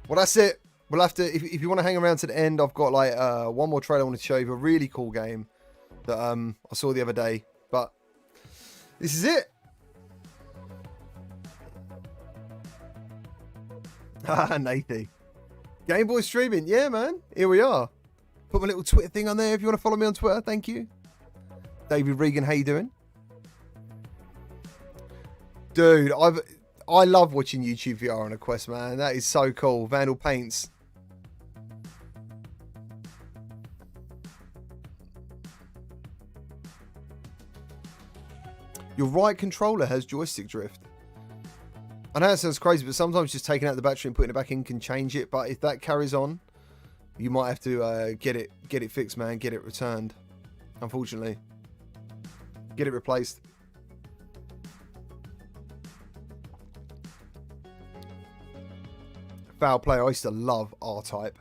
Well, that's it. We'll have to, if you want to hang around to the end, I've got like one more trailer I want to show you. A really cool game that I saw the other day. But this is it. Haha, Nathy. Game Boy streaming. Yeah, man. Here we are. Put my little Twitter thing on there if you want to follow me on Twitter. Thank you. David Regan, how you doing? Dude, I love watching YouTube VR on a Quest, man. That is so cool. Vandal Paints. Your right controller has joystick drift. I know it sounds crazy, but sometimes just taking out the battery and putting it back in can change it. But if that carries on, you might have to get it fixed, man. Get it returned. Unfortunately, get it replaced. Foul play. I used to love R-Type.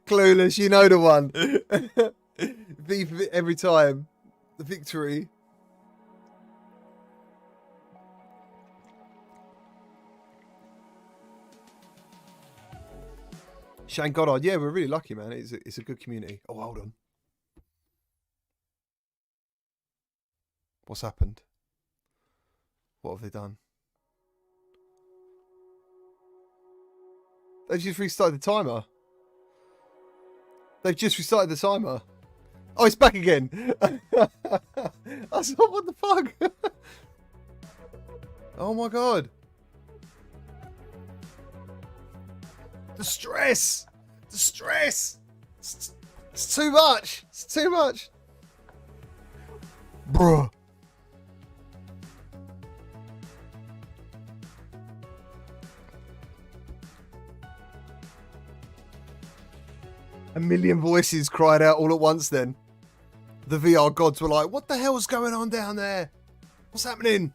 Clueless, you know the one. Every time. The victory. Shane Goddard, yeah, we're really lucky, man. It's a good community. Oh, hold on. What's happened? What have they done? They've just restarted the timer. They've just restarted the timer. Oh, it's back again. I was like, what the fuck? Oh my god. The stress. The stress. It's too much. It's too much. Bruh. A million voices cried out all at once then. The VR gods were like, what the hell's going on down there? What's happening?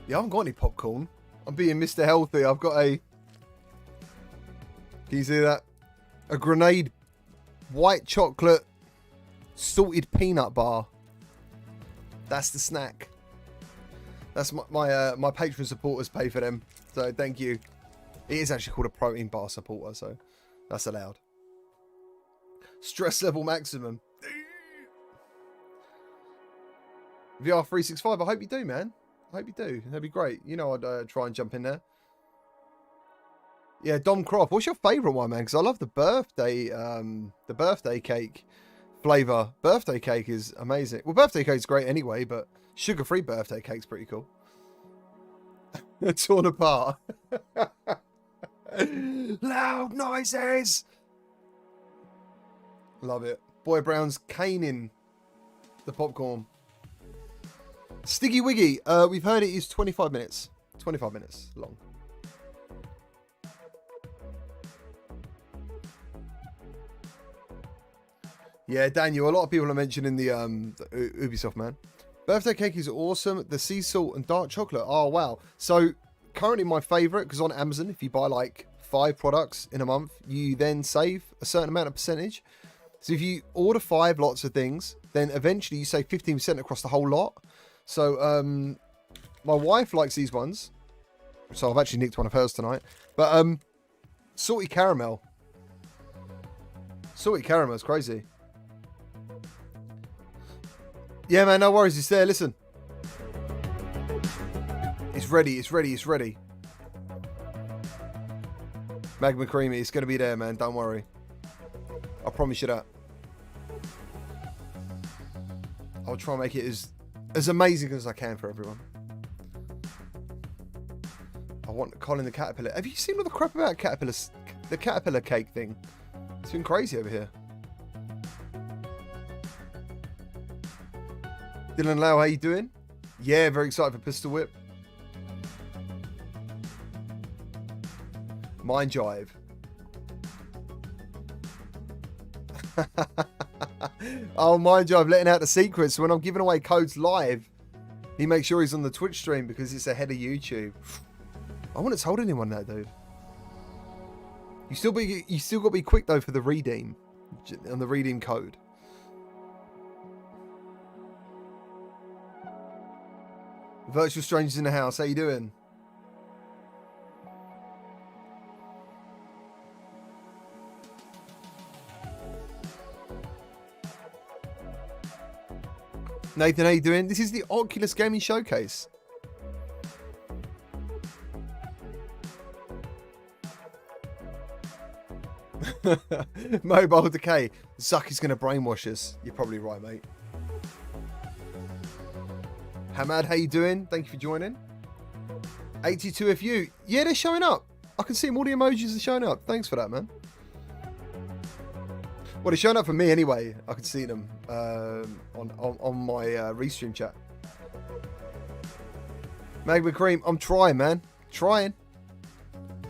Yeah, I haven't got any popcorn. I'm being Mr. Healthy. I've got a... Can you see that? A grenade white chocolate salted peanut bar. That's the snack. That's my patron supporters pay for them. So thank you. It is actually called a protein bar supporter, so that's allowed. Stress level maximum. VR 365, I hope you do, man. I hope you do. That'd be great. You know I'd try and jump in there. Yeah, Dom Croft. What's your favourite one, man? Because I love the birthday cake flavour. Birthday cake is amazing. Well, birthday cake's great anyway, but sugar-free birthday cake's pretty cool. Torn apart. Loud noises. Love it. Boy Brown's caning the popcorn. Stiggy Wiggy. We've heard it is 25 minutes. 25 minutes long. Yeah, Daniel. A lot of people are mentioning the Ubisoft, man. Birthday cake is awesome. The sea salt and dark chocolate. Oh, wow. So currently my favorite, because on Amazon, if you buy like 5 products in a month, you then save a certain amount of percentage. So if you order 5 lots of things, then eventually you save 15% across the whole lot. So my wife likes these ones. So I've actually nicked one of hers tonight. But salty caramel. Salty caramel is crazy. Yeah, man, no worries. It's there. Listen. It's ready. It's ready. It's ready. Magma Creamy. It's going to be there, man. Don't worry. I promise you that. I'll try and make it as amazing as I can for everyone. I want Colin the Caterpillar. Have you seen all the crap about caterpillars? The caterpillar cake thing. It's been crazy over here. Dylan Lau, how you doing? Yeah, very excited for Pistol Whip. Mind Jive. Oh, Mind Jive letting out the secrets. When I'm giving away codes live, he makes sure he's on the Twitch stream because it's ahead of YouTube. I wouldn't have told anyone that, dude. You still got to be quick though for the redeem, on the redeem code. Virtual strangers in the house. How you doing? Nathan, how you doing? This is the Oculus Gaming Showcase. Mobile decay. Zuck is going to brainwash us. You're probably right, mate. Hamad, how you doing? Thank you for joining. 82FU. Yeah, they're showing up. I can see them. All the emojis are showing up. Thanks for that, man. Well, they're showing up for me anyway. I can see them on my restream chat. Magma Cream, I'm trying, man. Trying.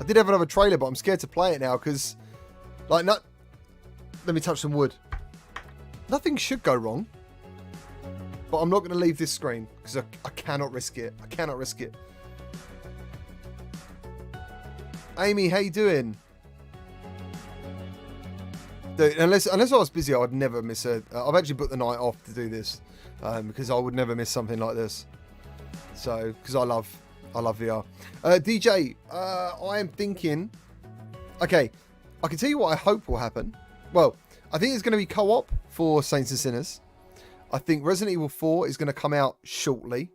I did have another trailer, but I'm scared to play it now because, like, let me touch some wood. Nothing should go wrong. But I'm not going to leave this screen because I cannot risk it. I cannot risk it. Amy, how you doing? Dude, unless I was busy, I would never miss a... I've actually booked the night off to do this because I would never miss something like this. So, because I love VR. DJ, I am thinking... Okay, I can tell you what I hope will happen. Well, I think it's going to be co-op for Saints and Sinners. I think Resident Evil 4 is going to come out shortly.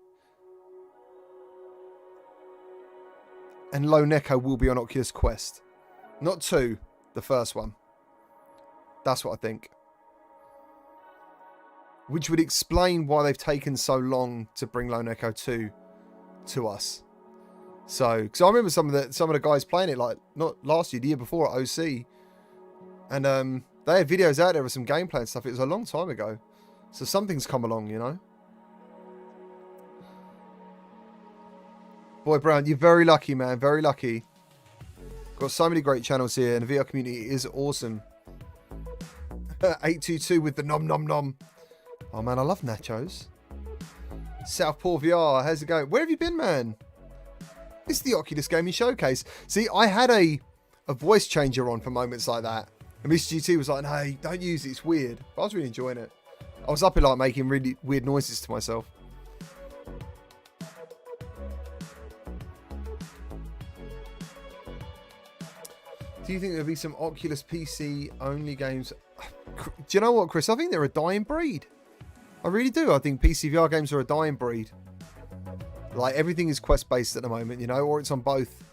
And Lone Echo will be on Oculus Quest. Not 2, the first one. That's what I think. Which would explain why they've taken so long to bring Lone Echo 2 to us. So, because I remember some of the guys playing it, like, not last year, the year before at OC. And they had videos out there with some gameplay and stuff. It was a long time ago. So something's come along, you know. Boy, Brown, you're very lucky, man. Very lucky. Got so many great channels here, and the VR community is awesome. 822 with the nom nom nom. Oh, man, I love nachos. Southpaw VR, how's it going? Where have you been, man? It's the Oculus Gaming Showcase. See, I had a voice changer on for moments like that. And Mr. GT was like, no, don't use it. It's weird. But I was really enjoying it. I was up here like making really weird noises to myself. Do you think there'll be some Oculus PC only games? Do you know what, Chris? I think they're a dying breed. I really do. I think PC VR games are a dying breed. Like, everything is Quest based at the moment, you know, or it's on both.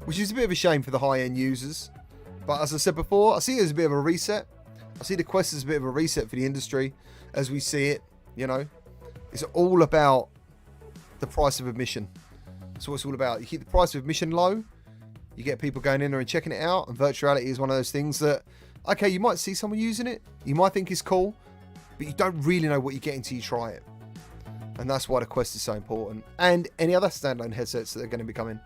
Which is a bit of a shame for the high-end users. But as I said before, I see it as a bit of a reset. I see the Quest as a bit of a reset for the industry as we see it, you know. It's all about the price of admission. That's what it's all about. You keep the price of admission low, you get people going in there and checking it out, and virtuality is one of those things that, okay, you might see someone using it, you might think it's cool, but you don't really know what you're getting until you try it. And that's why the Quest is so important. And any other standalone headsets that are going to be coming.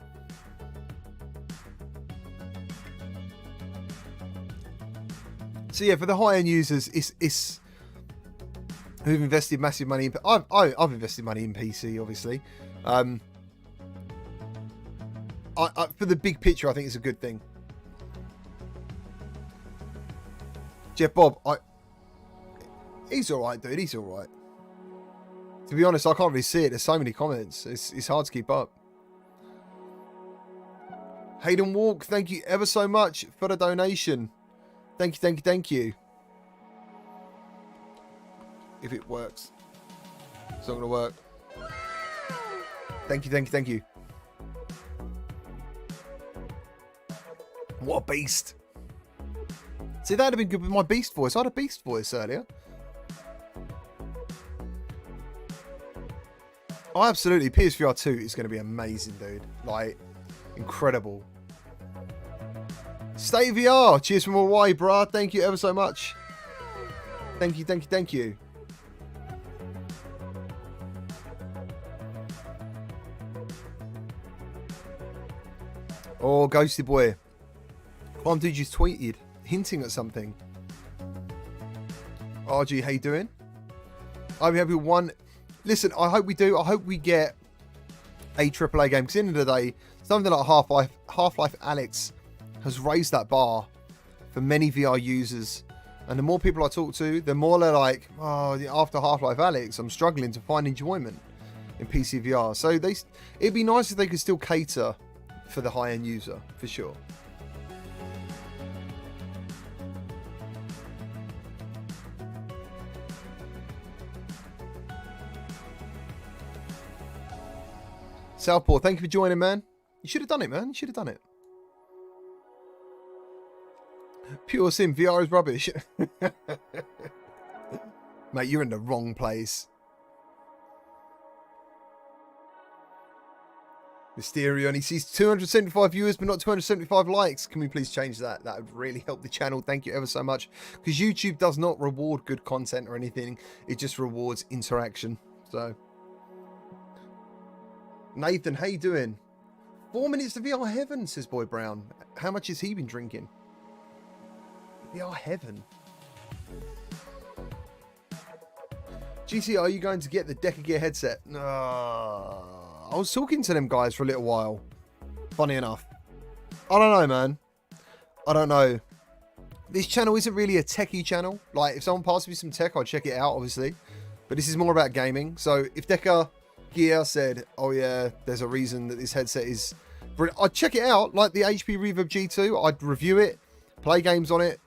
So yeah, for the high-end users, it's who've invested massive money in... I've invested money in PC, obviously. For the big picture, I think it's a good thing. Jeff Bob, he's all right, dude. He's all right. To be honest, I can't really see it. There's so many comments. It's hard to keep up. Hayden Walk, thank you ever so much for the donation. Thank you, thank you, thank you. If it works. It's not going to work. Thank you, thank you, thank you. What a beast. See, that'd have been good with my beast voice. I had a beast voice earlier. Oh, absolutely. PSVR 2 is going to be amazing, dude. Like, incredible. Stay VR. Cheers from Hawaii, bruh. Thank you ever so much. Thank you, thank you, thank you. Oh, Ghosty Boy. One dude just tweeted, hinting at something. RG, how you doing? I hope we won. Listen, I hope we do. I hope we get a AAA game. Because at the end of the day, something like Half-Life Alyx has raised that bar for many VR users. And the more people I talk to, the more they're like, oh, after Half-Life Alyx, I'm struggling to find enjoyment in PC VR. So it'd be nice if they could still cater for the high-end user, for sure. Southpaw, thank you for joining, man. You should have done it, man. You should have done it. Pure Sim, VR is rubbish. Mate, you're in the wrong place. Mysterio, and he sees 275 viewers but not 275 likes. Can we please change that? That would really help the channel. Thank you ever so much. Because YouTube does not reward good content or anything. It just rewards interaction. So, Nathan, how you doing? 4 minutes to VR heaven, says Boy Brown. How much has he been drinking? VR heaven. GC, are you going to get the Deca Gear headset? No. I was talking to them guys for a little while. Funny enough. I don't know, man. I don't know. This channel isn't really a techie channel. Like, if someone passes me some tech, I'll check it out, obviously. But this is more about gaming. So, if Deca Gear said, oh yeah, there's a reason that this headset is... I'd check it out. Like the HP Reverb G2. I'd review it. Play games on it.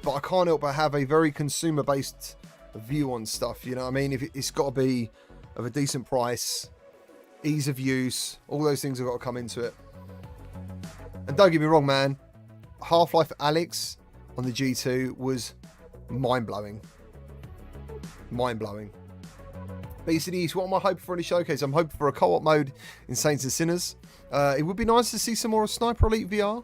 But I can't help but have a very consumer-based view on stuff. You know what I mean? If it's got to be of a decent price... ease of use, all those things have got to come into it. And don't get me wrong, man, Half-Life Alyx on the G2 was mind-blowing. Mind-blowing. BCDs, what am I hoping for in the showcase? I'm hoping for a co-op mode in Saints and Sinners. It would be nice to see some more of Sniper Elite VR.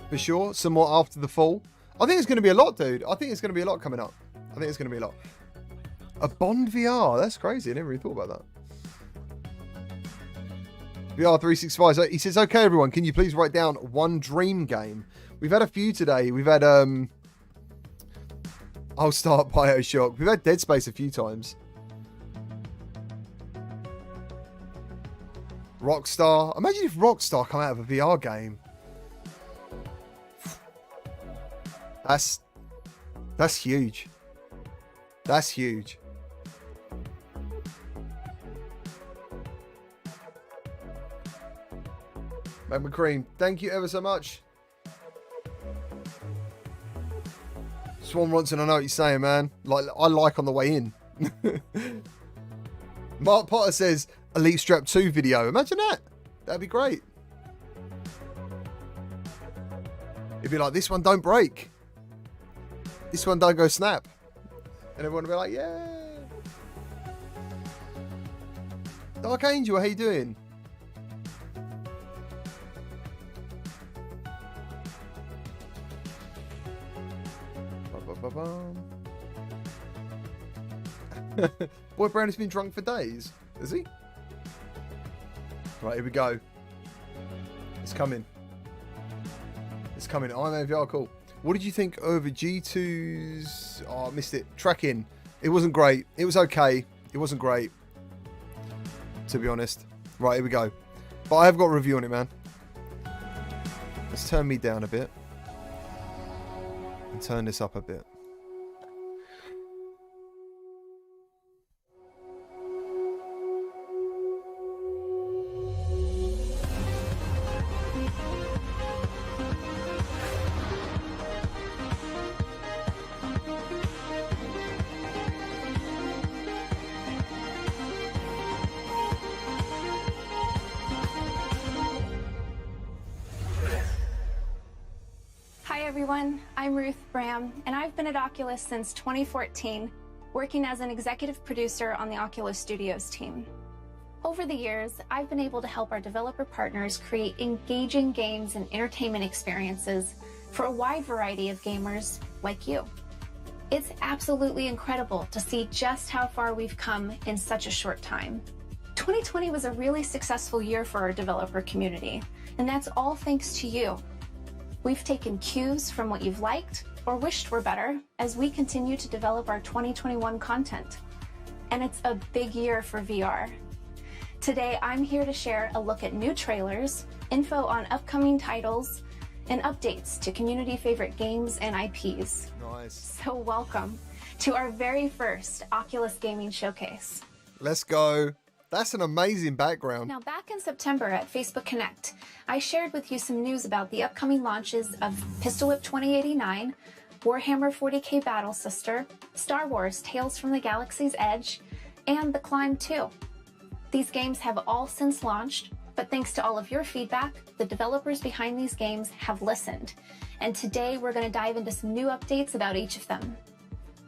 For sure. Some more After the Fall. I think it's going to be a lot, dude. I think it's going to be a lot coming up. I think it's going to be a lot. A Bond VR. That's crazy. I never really thought about that. VR 365. So he says, okay, everyone, can you please write down one dream game? We've had a few today. We've had, I'll start BioShock. We've had Dead Space a few times. Rockstar. Imagine if Rockstar come out of a VR game. That's huge. That's huge. Mac McCream, thank you ever so much. Swan Ronson, I know what you're saying, man. Like, I like on the way in. Mark Potter says, Elite Strap 2 video. Imagine that. That'd be great. It'd be like, this one don't break. This one don't go snap. And everyone would be like, yeah. Dark Angel, how you doing? Boy Brown has been drunk for days. Is he? Right, here we go. It's coming. It's coming. I'm VR, cool. What did you think over G2's... Oh, I missed it. Tracking. It wasn't great. It was okay. It wasn't great. To be honest. Right, here we go. But I have got a review on it, man. Let's turn me down a bit. And turn this up a bit. Everyone, I'm Ruth Bram, and I've been at Oculus since 2014, working as an executive producer on the Oculus Studios team. Over the years, I've been able to help our developer partners create engaging games and entertainment experiences for a wide variety of gamers like you. It's absolutely incredible to see just how far we've come in such a short time. 2020 was a really successful year for our developer community, and that's all thanks to you. We've taken cues from what you've liked or wished were better as we continue to develop our 2021 content. And it's a big year for VR. Today, I'm here to share a look at new trailers, info on upcoming titles, and updates to community favorite games and IPs. Nice. So welcome to our very first Oculus Gaming Showcase. Let's go. That's an amazing background. Now, back in September at Facebook Connect, I shared with you some news about the upcoming launches of Pistol Whip 2089, Warhammer 40k Battle Sister, Star Wars Tales from the Galaxy's Edge, and The Climb 2. These games have all since launched, but thanks to all of your feedback, the developers behind these games have listened. And today we're going to dive into some new updates about each of them.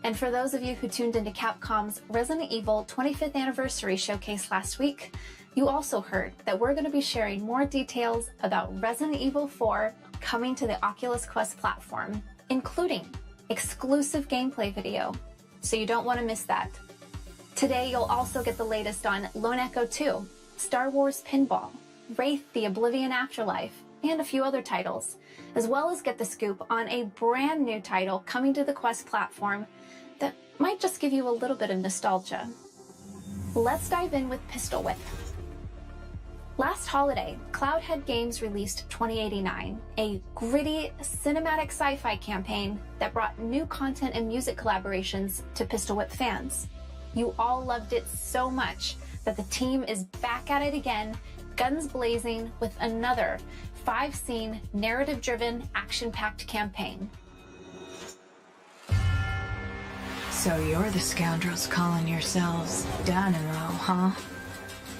And for those of you who tuned into Capcom's Resident Evil 25th Anniversary Showcase last week, you also heard that we're going to be sharing more details about Resident Evil 4 coming to the Oculus Quest platform, including exclusive gameplay video, so you don't want to miss that. Today you'll also get the latest on Lone Echo 2, Star Wars Pinball, Wraith the Oblivion Afterlife, and a few other titles, as well as get the scoop on a brand new title coming to the Quest platform that might just give you a little bit of nostalgia. Let's dive in with Pistol Whip. Last holiday, Cloudhead Games released 2089, a gritty, cinematic sci-fi campaign that brought new content and music collaborations to Pistol Whip fans. You all loved it so much that the team is back at it again, guns blazing, with another 5-scene, narrative-driven, action-packed campaign. So you're the scoundrels calling yourselves Dynamo, huh?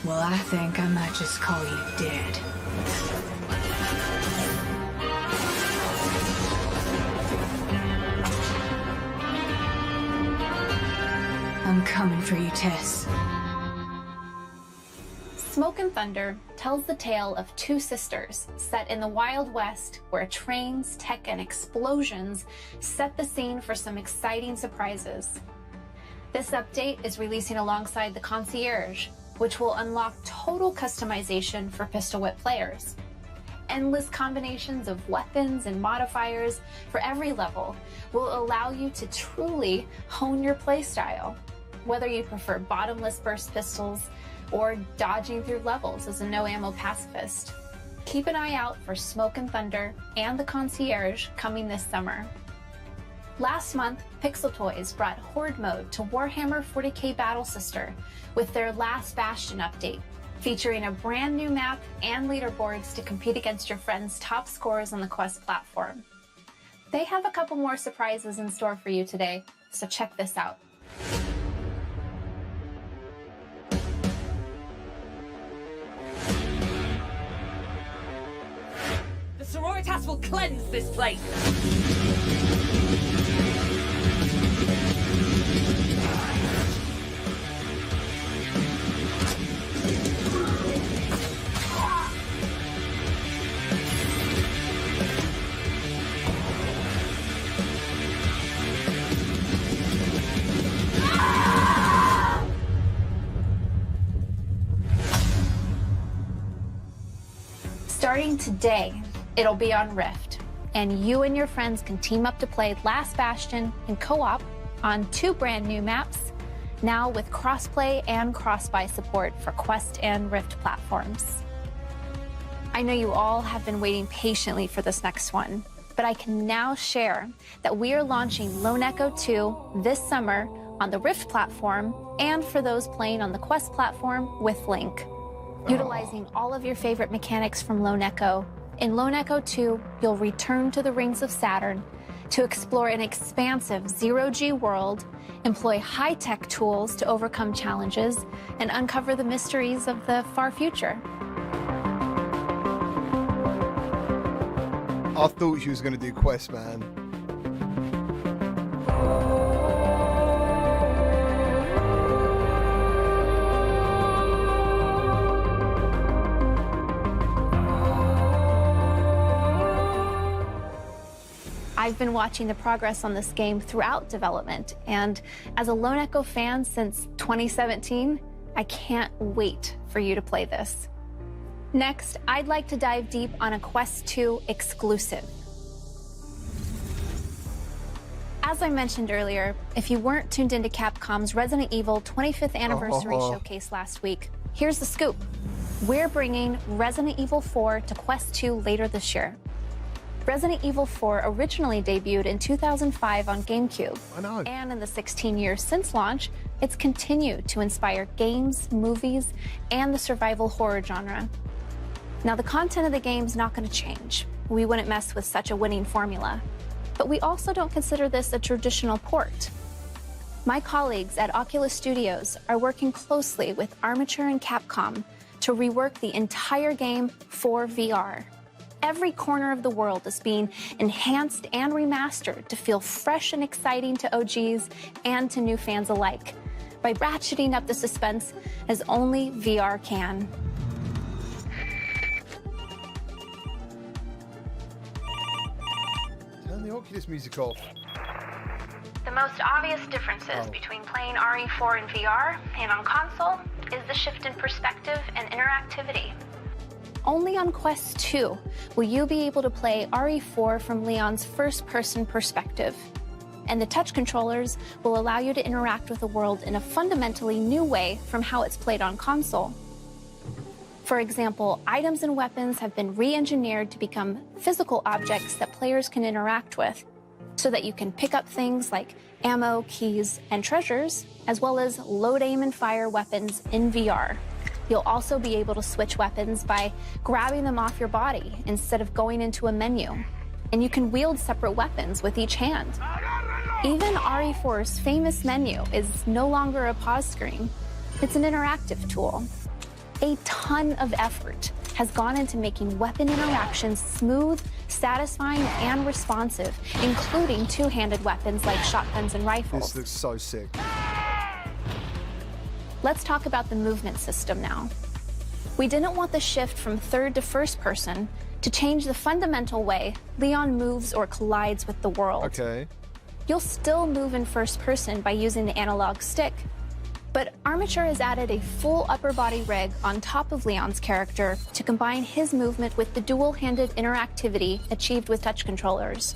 Well, I think I might just call you dead. I'm coming for you, Tess. Smoke and Thunder tells the tale of two sisters set in the Wild West, where trains, tech, and explosions set the scene for some exciting surprises. This update is releasing alongside the Concierge, which will unlock total customization for Pistol Whip players. Endless combinations of weapons and modifiers for every level will allow you to truly hone your playstyle, whether you prefer bottomless burst pistols or dodging through levels as a no-ammo pacifist. Keep an eye out for Smoke and Thunder and the Concierge coming this summer. Last month, Pixel Toys brought Horde Mode to Warhammer 40k Battle Sister with their Last Bastion update, featuring a brand new map and leaderboards to compete against your friends' top scores on the Quest platform. They have a couple more surprises in store for you today, so check this out. The sororitas will cleanse this place! Starting today, it'll be on Rift, and you and your friends can team up to play Last Bastion in co-op on 2 brand new maps, now with crossplay and cross-buy support for Quest and Rift platforms. I know you all have been waiting patiently for this next one, but I can now share that we are launching Lone Echo 2 this summer on the Rift platform and for those playing on the Quest platform with Link. Utilizing all of your favorite mechanics from Lone Echo, in Lone Echo 2, you'll return to the Rings of Saturn to explore an expansive zero-G world, employ high-tech tools to overcome challenges, and uncover the mysteries of the far future. I thought she was going to do Quest, man. I've been watching the progress on this game throughout development, and as a Lone Echo fan since 2017, I can't wait for you to play this. Next, I'd like to dive deep on a Quest 2 exclusive. As I mentioned earlier, if you weren't tuned into Capcom's Resident Evil 25th Anniversary Showcase last week, here's the scoop. We're bringing Resident Evil 4 to Quest 2 later this year. Resident Evil 4 originally debuted in 2005 on GameCube. I know. And in the 16 years since launch, it's continued to inspire games, movies, and the survival horror genre. Now, the content of the game's not going to change. We wouldn't mess with such a winning formula. But we also don't consider this a traditional port. My colleagues at Oculus Studios are working closely with Armature and Capcom to rework the entire game for VR. Every corner of the world is being enhanced and remastered to feel fresh and exciting to OGs and to new fans alike, by ratcheting up the suspense as only VR can. Turn the Oculus music off. The most obvious differences between playing RE4 in VR and on console is the shift in perspective and interactivity. Only on Quest 2 will you be able to play RE4 from Leon's first-person perspective. And the touch controllers will allow you to interact with the world in a fundamentally new way from how it's played on console. For example, items and weapons have been re-engineered to become physical objects that players can interact with, so that you can pick up things like ammo, keys, and treasures, as well as load, aim, and fire weapons in VR. You'll also be able to switch weapons by grabbing them off your body instead of going into a menu. And you can wield separate weapons with each hand. Even RE4's famous menu is no longer a pause screen. It's an interactive tool. A ton of effort has gone into making weapon interactions smooth, satisfying, and responsive, including two-handed weapons like shotguns and rifles. This looks so sick. Let's talk about the movement system now. We didn't want the shift from third to first person to change the fundamental way Leon moves or collides with the world. Okay. You'll still move in first person by using the analog stick, but Armature has added a full upper body rig on top of Leon's character to combine his movement with the dual-handed interactivity achieved with touch controllers.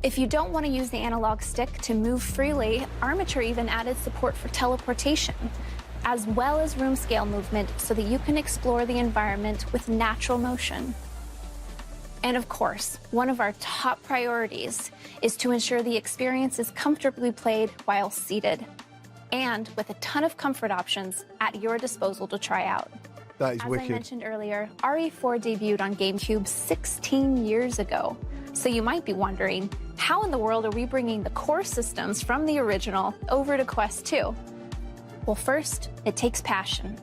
If you don't want to use the analog stick to move freely, Armature even added support for teleportation, as well as room scale movement so that you can explore the environment with natural motion. And of course, one of our top priorities is to ensure the experience is comfortably played while seated, and with a ton of comfort options at your disposal to try out. That is As wicked. I mentioned earlier, RE4 debuted on GameCube 16 years ago. So you might be wondering, how in the world are we bringing the core systems from the original over to Quest 2? Well, first, it takes passion.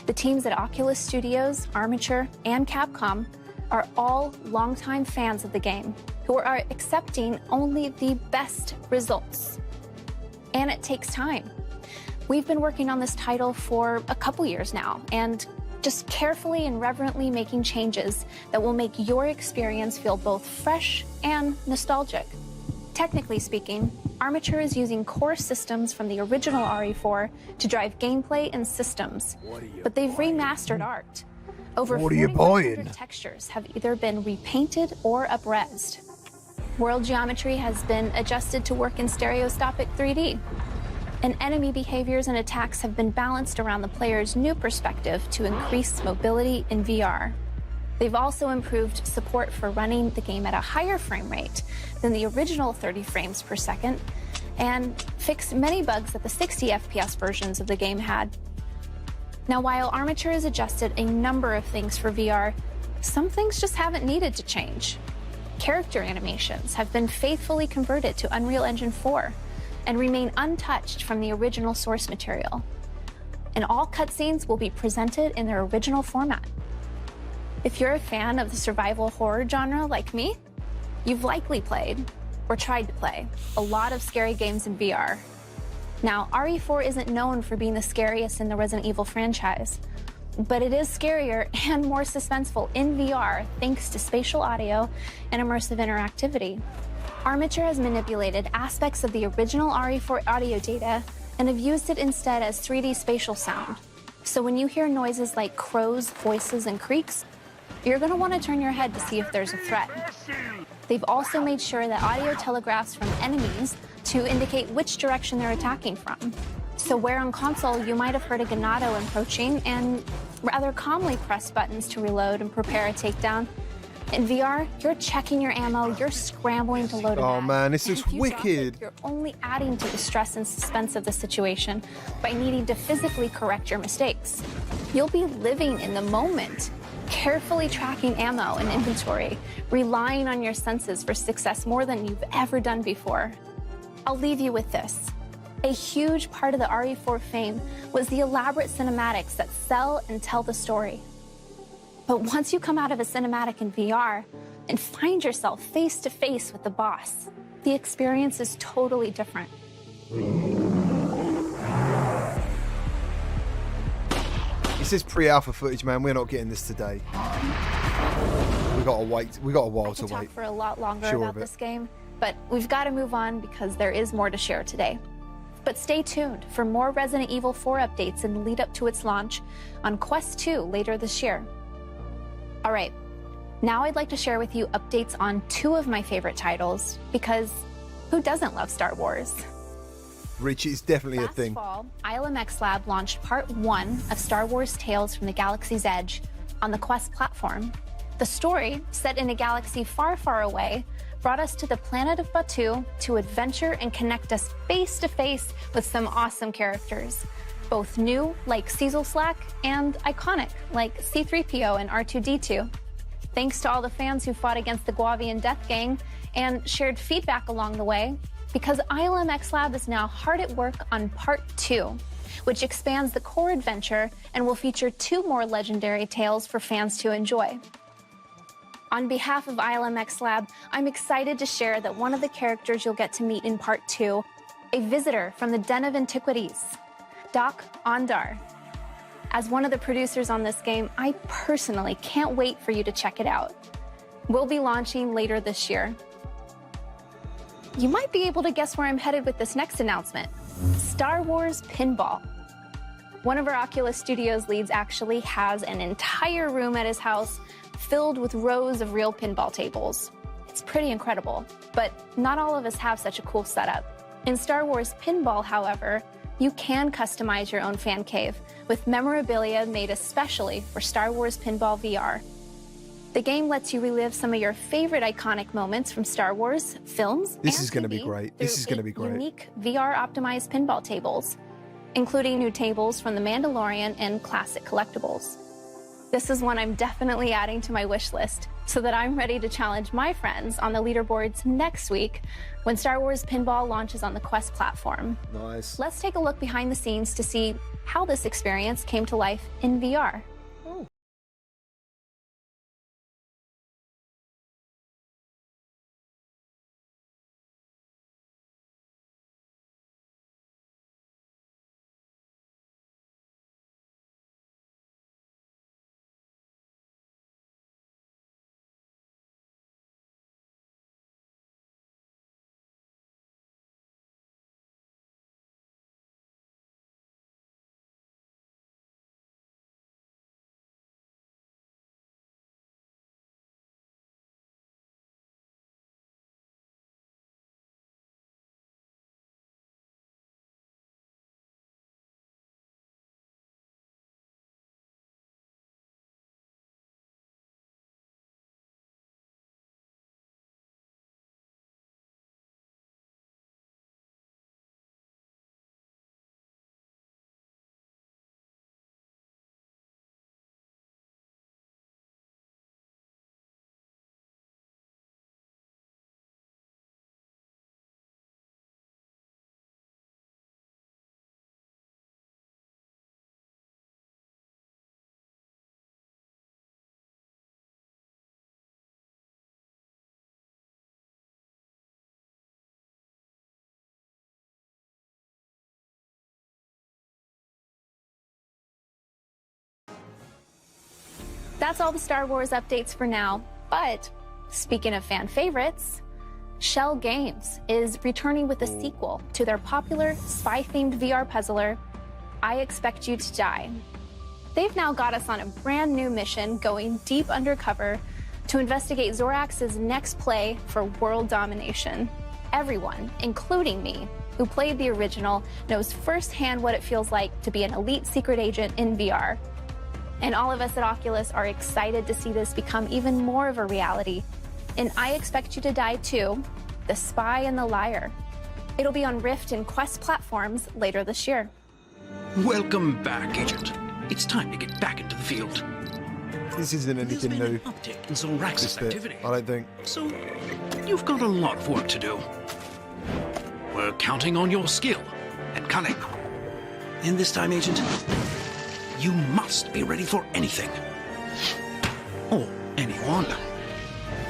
The teams at Oculus Studios, Armature, and Capcom are all longtime fans of the game who are accepting only the best results. And it takes time. We've been working on this title for a couple years now, and just carefully and reverently making changes that will make your experience feel both fresh and nostalgic. Technically speaking, Armature is using core systems from the original RE4 to drive gameplay and systems, but they've remastered art. Over 4,500 textures have either been repainted or up-resed. World geometry has been adjusted to work in stereoscopic 3D. And enemy behaviors and attacks have been balanced around the player's new perspective to increase mobility in VR. They've also improved support for running the game at a higher frame rate than the original 30 frames per second, and fixed many bugs that the 60 FPS versions of the game had. Now, while Armature has adjusted a number of things for VR, some things just haven't needed to change. Character animations have been faithfully converted to Unreal Engine 4, and remain untouched from the original source material. And all cutscenes will be presented in their original format. If you're a fan of the survival horror genre like me, you've likely played, or tried to play, a lot of scary games in VR. Now, RE4 isn't known for being the scariest in the Resident Evil franchise, but it is scarier and more suspenseful in VR thanks to spatial audio and immersive interactivity. Armature has manipulated aspects of the original RE4 audio data and have used it instead as 3D spatial sound. So when you hear noises like crows, voices, and creaks, you're going to want to turn your head to see if there's a threat. They've also made sure that audio telegraphs from enemies to indicate which direction they're attacking from. So where on console you might have heard a Ganado approaching and rather calmly press buttons to reload and prepare a takedown, in VR, you're checking your ammo, you're scrambling to load a Oh mag. man, this And is if you drop it, wicked. You're only adding to the stress and suspense of the situation by needing to physically correct your mistakes. You'll be living in the moment, carefully tracking ammo and inventory, relying on your senses for success more than you've ever done before. I'll leave you with this. A huge part of the RE4 fame was the elaborate cinematics that sell and tell the story. But once you come out of a cinematic in VR and find yourself face to face with the boss, the experience is totally different. This is pre-alpha footage, man. We're not getting this today. We gotta wait. We got a while to I could talk wait. for a lot longer Sure about of it. this game, but we've got to move on because there is more to share today. But stay tuned for more Resident Evil 4 updates in the lead up to its launch on Quest 2 later this year. All right, now I'd like to share with you updates on two of my favorite titles, because who doesn't love Star Wars? Rich is definitely a Last thing. fall, ILMX Lab launched Part 1 of Star Wars Tales from the Galaxy's Edge on the Quest platform. The story, set in a galaxy far, far away, brought us to the planet of Batuu to adventure and connect us face to face with some awesome characters. Both new, like Cecil Slack, and iconic, like C-3PO and R2-D2. Thanks to all the fans who fought against the Guavian Death Gang and shared feedback along the way, because ILMX Lab is now hard at work on Part 2, which expands the core adventure and will feature 2 more legendary tales for fans to enjoy. On behalf of ILMX Lab, I'm excited to share that one of the characters you'll get to meet in Part 2, a visitor from the Den of Antiquities, Doc Ondar. As one of the producers on this game, I personally can't wait for you to check it out. We'll be launching later this year. You might be able to guess where I'm headed with this next announcement: Star Wars Pinball. One of our Oculus Studios leads actually has an entire room at his house filled with rows of real pinball tables. It's pretty incredible, but not all of us have such a cool setup. In Star Wars Pinball, however, you can customize your own fan cave with memorabilia made especially for Star Wars Pinball VR. The game lets you relive some of your favorite iconic moments from Star Wars films. This and is gonna be TV great. This through is gonna be great. Unique VR-optimized pinball tables, including new tables from The Mandalorian and classic collectibles. This is one I'm definitely adding to my wish list so that I'm ready to challenge my friends on the leaderboards next week when Star Wars Pinball launches on the Quest platform. Nice. Let's take a look behind the scenes to see how this experience came to life in VR. That's all the Star Wars updates for now, but speaking of fan favorites, Shell Games is returning with a sequel to their popular spy-themed VR puzzler, I Expect You to Die. They've now got us on a brand new mission going deep undercover to investigate Zorax's next play for world domination. Everyone, including me, who played the original, knows firsthand what it feels like to be an elite secret agent in VR. And all of us at Oculus are excited to see this become even more of a reality in I Expect You to Die 2, The Spy and the Liar. It'll be on Rift and Quest platforms later this year. Welcome back, Agent. It's time to get back into the field. This isn't There's anything been new. an uptick in Zorax's This bit, activity, I don't think. so you've got a lot of work to do. We're counting on your skill cunning. And this time, Agent, you must be ready for anything. Or anyone.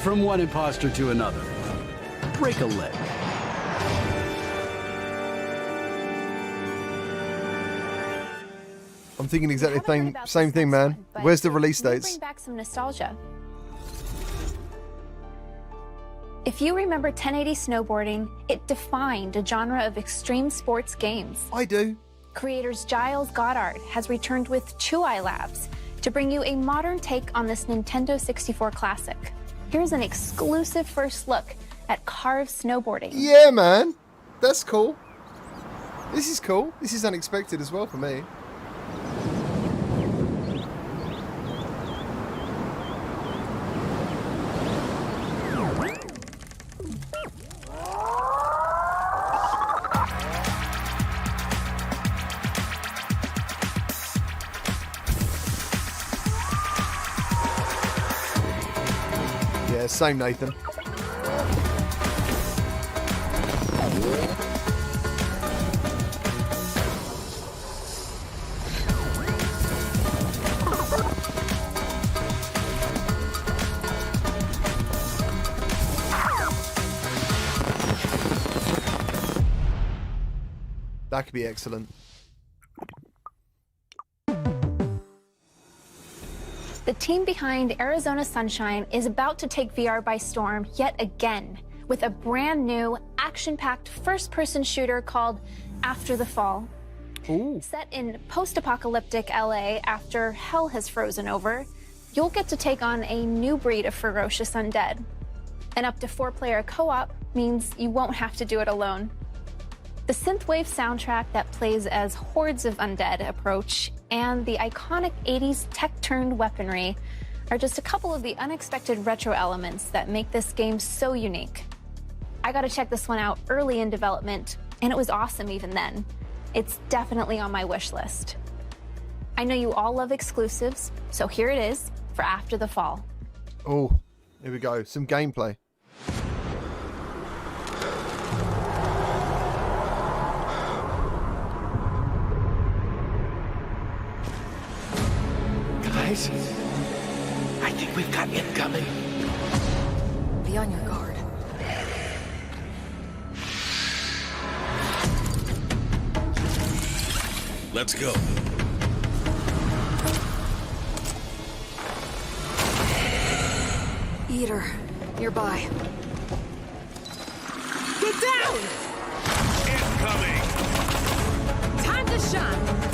From one imposter to another. Break a leg. I'm thinking exactly Haven't heard about same this thing, next man. one, but Where's the it release may dates? Bring back some nostalgia. If you remember 1080 snowboarding, it defined a genre of extreme sports games. I do. Creators Giles Goddard has returned with Chuai Labs to bring you a modern take on this Nintendo 64 classic. Here's an exclusive first look at Carve Snowboarding. Yeah, man. That's cool. This is cool. This is unexpected as well for me. Yeah, same Nathan. That could be excellent. The team behind Arizona Sunshine is about to take VR by storm yet again with a brand new action-packed first-person shooter called After the Fall. Ooh. Set in post-apocalyptic LA after hell has frozen over, you'll get to take on a new breed of ferocious undead. An up to 4-player co-op means you won't have to do it alone. The synthwave soundtrack that plays as hordes of undead approach and the iconic 80s tech-turned weaponry are just a couple of the unexpected retro elements that make this game so unique. I got to check this one out early in development, and it was awesome even then. It's definitely on my wish list. I know you all love exclusives, so here it is for After the Fall. Oh, here we go. Some gameplay. Guys, I think we've got incoming. Be on your guard. Let's go. Eater, nearby. Get down! Incoming! Time to shine!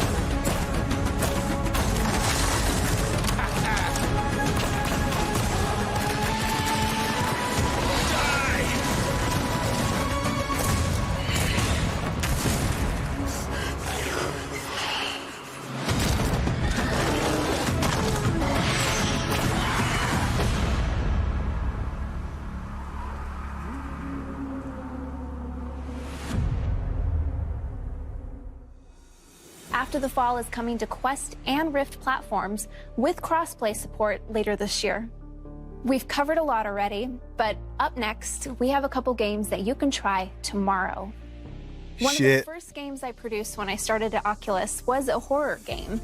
After the Fall is coming to Quest and Rift platforms with crossplay support later this year. We've covered a lot already, but up next, we have a couple games that you can try tomorrow. One of the first games I produced when I started at Oculus was a horror game.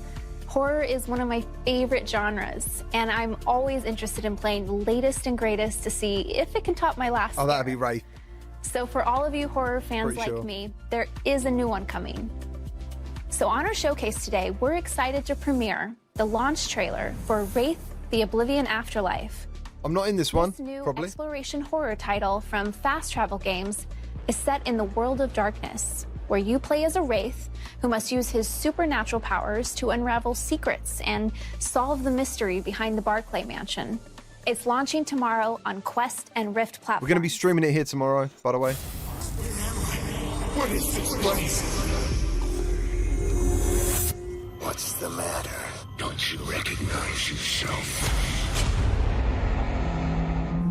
Horror is one of my favorite genres, and I'm always interested in playing the latest and greatest to see if it can top my last. Oh, that'd be Wraith. So for all of you horror fans Pretty like sure. me, there is a new one coming. So on our showcase today, we're excited to premiere the launch trailer for Wraith, the Oblivion Afterlife. I'm not in this one, This new probably. exploration horror title from Fast Travel Games is set in the world of darkness, where you play as a Wraith who must use his supernatural powers to unravel secrets and solve the mystery behind the Barclay Mansion. It's launching tomorrow on Quest and Rift platforms. We're going to be streaming it here tomorrow, by the way. What is this place? What's the matter? Don't you recognize yourself?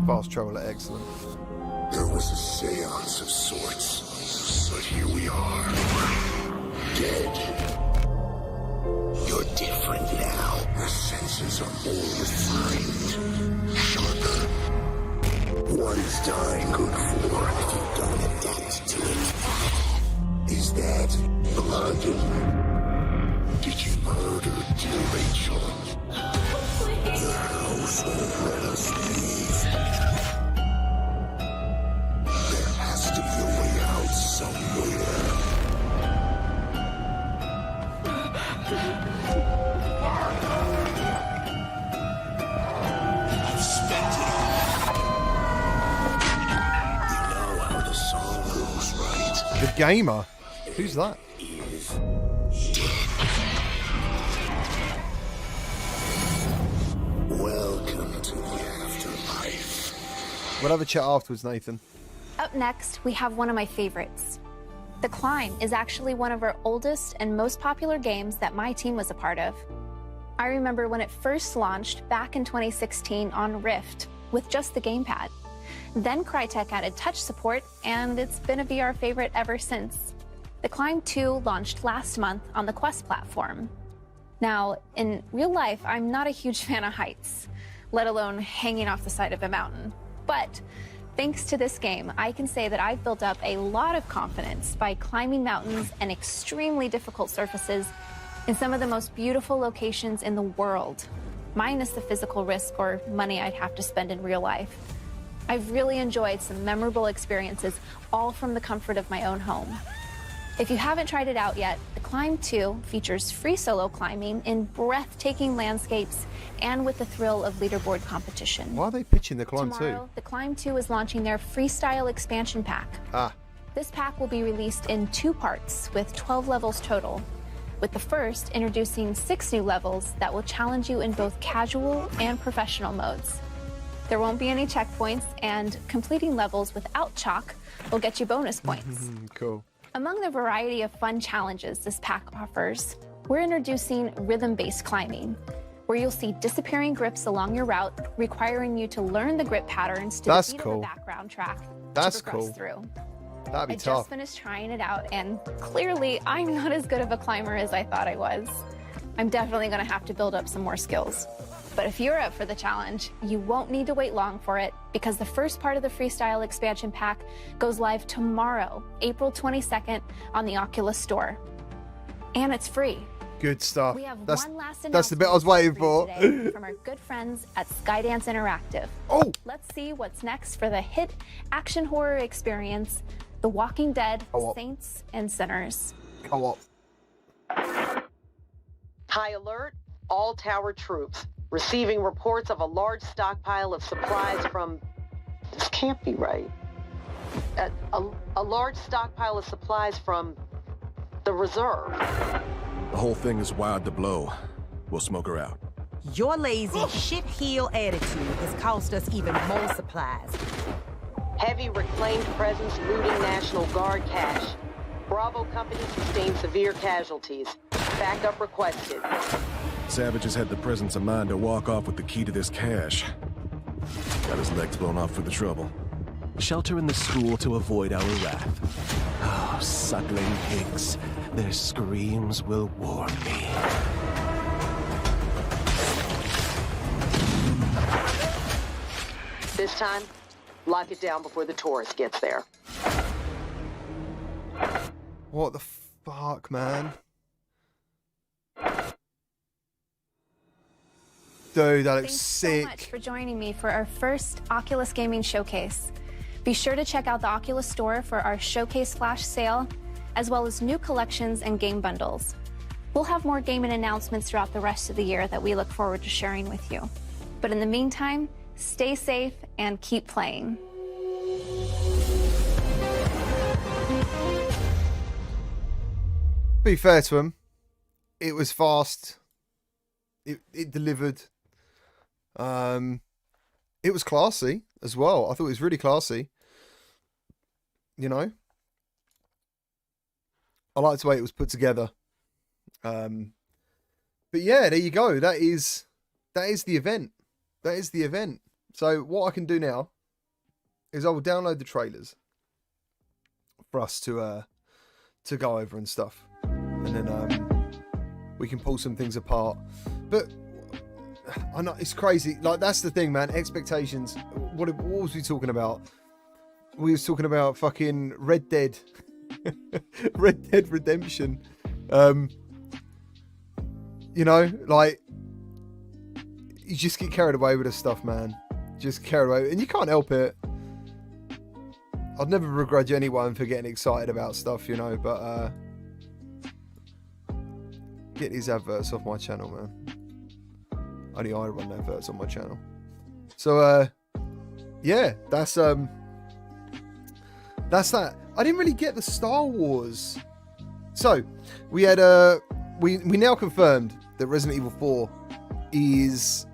Fast travel, excellent. There was a seance of sorts, but here we are. Dead. You're different now. Your senses are more refined, sharper. One's dying good for if you don't adapt to it. Is that Did you murder dear Rachel? The house won't let us leave. There has to be a way out somewhere. I've spent it all. You know how the song goes, right? The gamer? Who's that? Welcome to the afterlife. We'll have a chat afterwards, Nathan. Up next, we have one of my favorites. The Climb is actually one of our oldest and most popular games that my team was a part of. I remember when it first launched back in 2016 on Rift with just the gamepad. Then Crytek added touch support, and it's been a VR favorite ever since. The Climb 2 launched last month on the Quest platform. Now, in real life, I'm not a huge fan of heights, let alone hanging off the side of a mountain. But thanks to this game, I can say that I've built up a lot of confidence by climbing mountains and extremely difficult surfaces in some of the most beautiful locations in the world, minus the physical risk or money I'd have to spend in real life. I've really enjoyed some memorable experiences, all from the comfort of my own home. If you haven't tried it out yet, The Climb 2 features free solo climbing in breathtaking landscapes and with the thrill of leaderboard competition. Why are they pitching The Climb 2? Tomorrow, The Climb 2 is launching their freestyle expansion pack. This pack will be released in 2 parts with 12 levels total, with the first introducing 6 new levels that will challenge you in both casual and professional modes. There won't be any checkpoints, and completing levels without chalk will get you bonus points. Cool. Among the variety of fun challenges this pack offers, we're introducing rhythm-based climbing, where you'll see disappearing grips along your route, requiring you to learn the grip patterns to the beat of the background track to progress through. That'd be I tough. just finished trying it out, and clearly I'm not as good of a climber as I thought I was. I'm definitely going to have to build up some more skills. But if you're up for the challenge, you won't need to wait long for it, because the first part of the Freestyle expansion pack goes live tomorrow, April 22nd, on the Oculus Store. And it's free. Good stuff. We have That's one last the bit I was waiting for. today from our good friends at Skydance Interactive. Oh! Let's see what's next for the hit action horror experience, The Walking Dead, Saints and Sinners. Co-op. High alert, all tower troops. Receiving reports of a large stockpile of supplies from... This can't be right. A large stockpile of supplies from the reserve. The whole thing is wired to blow. We'll smoke her out. Your lazy shit-heel attitude has cost us even more supplies. Heavy reclaimed presence looting National Guard cache. Bravo Company sustained severe casualties. Backup requested. Savages had the presence of mind to walk off with the key to this cache. Got his legs blown off for the trouble. Shelter in the school to avoid our wrath. Oh, suckling pigs. Their screams will warn me. This time, lock it down before the tourist gets there. What the fuck, man? Dude, that looks sick. Thanks so much for joining me for our first Oculus Gaming Showcase. Be sure to check out the Oculus Store for our Showcase Flash sale, as well as new collections and game bundles. We'll have more gaming announcements throughout the rest of the year that we look forward to sharing with you. But in the meantime, stay safe and keep playing. Be fair to him, it was fast. It delivered. It was classy as well. I thought it was really classy. You know, I liked the way it was put together. But yeah, there you go. That is the event. That is the event. So what I can do now is I will download the trailers for us to go over and stuff, and then we can pull some things apart. But I know it's crazy. Like, that's the thing, man. Expectations. What was we talking about? We was talking about fucking Red Dead, Red Dead Redemption. You know, like, you just get carried away with this stuff, man. Just carried away, and you can't help it. I'd never begrudge anyone for getting excited about stuff, you know, but get these adverts off my channel, man. Only I run adverts on my channel. So yeah, that's that. I didn't really get the Star Wars. So we had we now confirmed that Resident Evil 4 is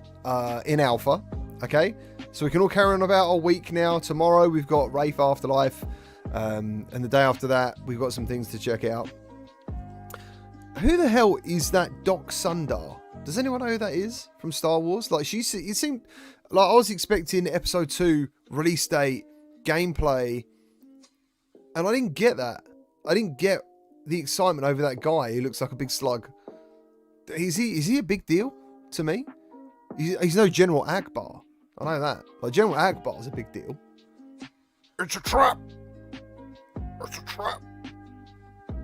in alpha. Okay, so we can all carry on about our week now. Tomorrow we've got Wraith Afterlife, and the day after that we've got some things to check out. Who the hell is that Doc Sundar? Does anyone know who that is from Star Wars? Like, it seemed like I was expecting Episode 2 release date, gameplay, and I didn't get that. I didn't get the excitement over that guy. He looks like a big slug. Is he a big deal to me? He's no General Akbar. I know that. Like, General Akbar is a big deal. It's a trap. It's a trap.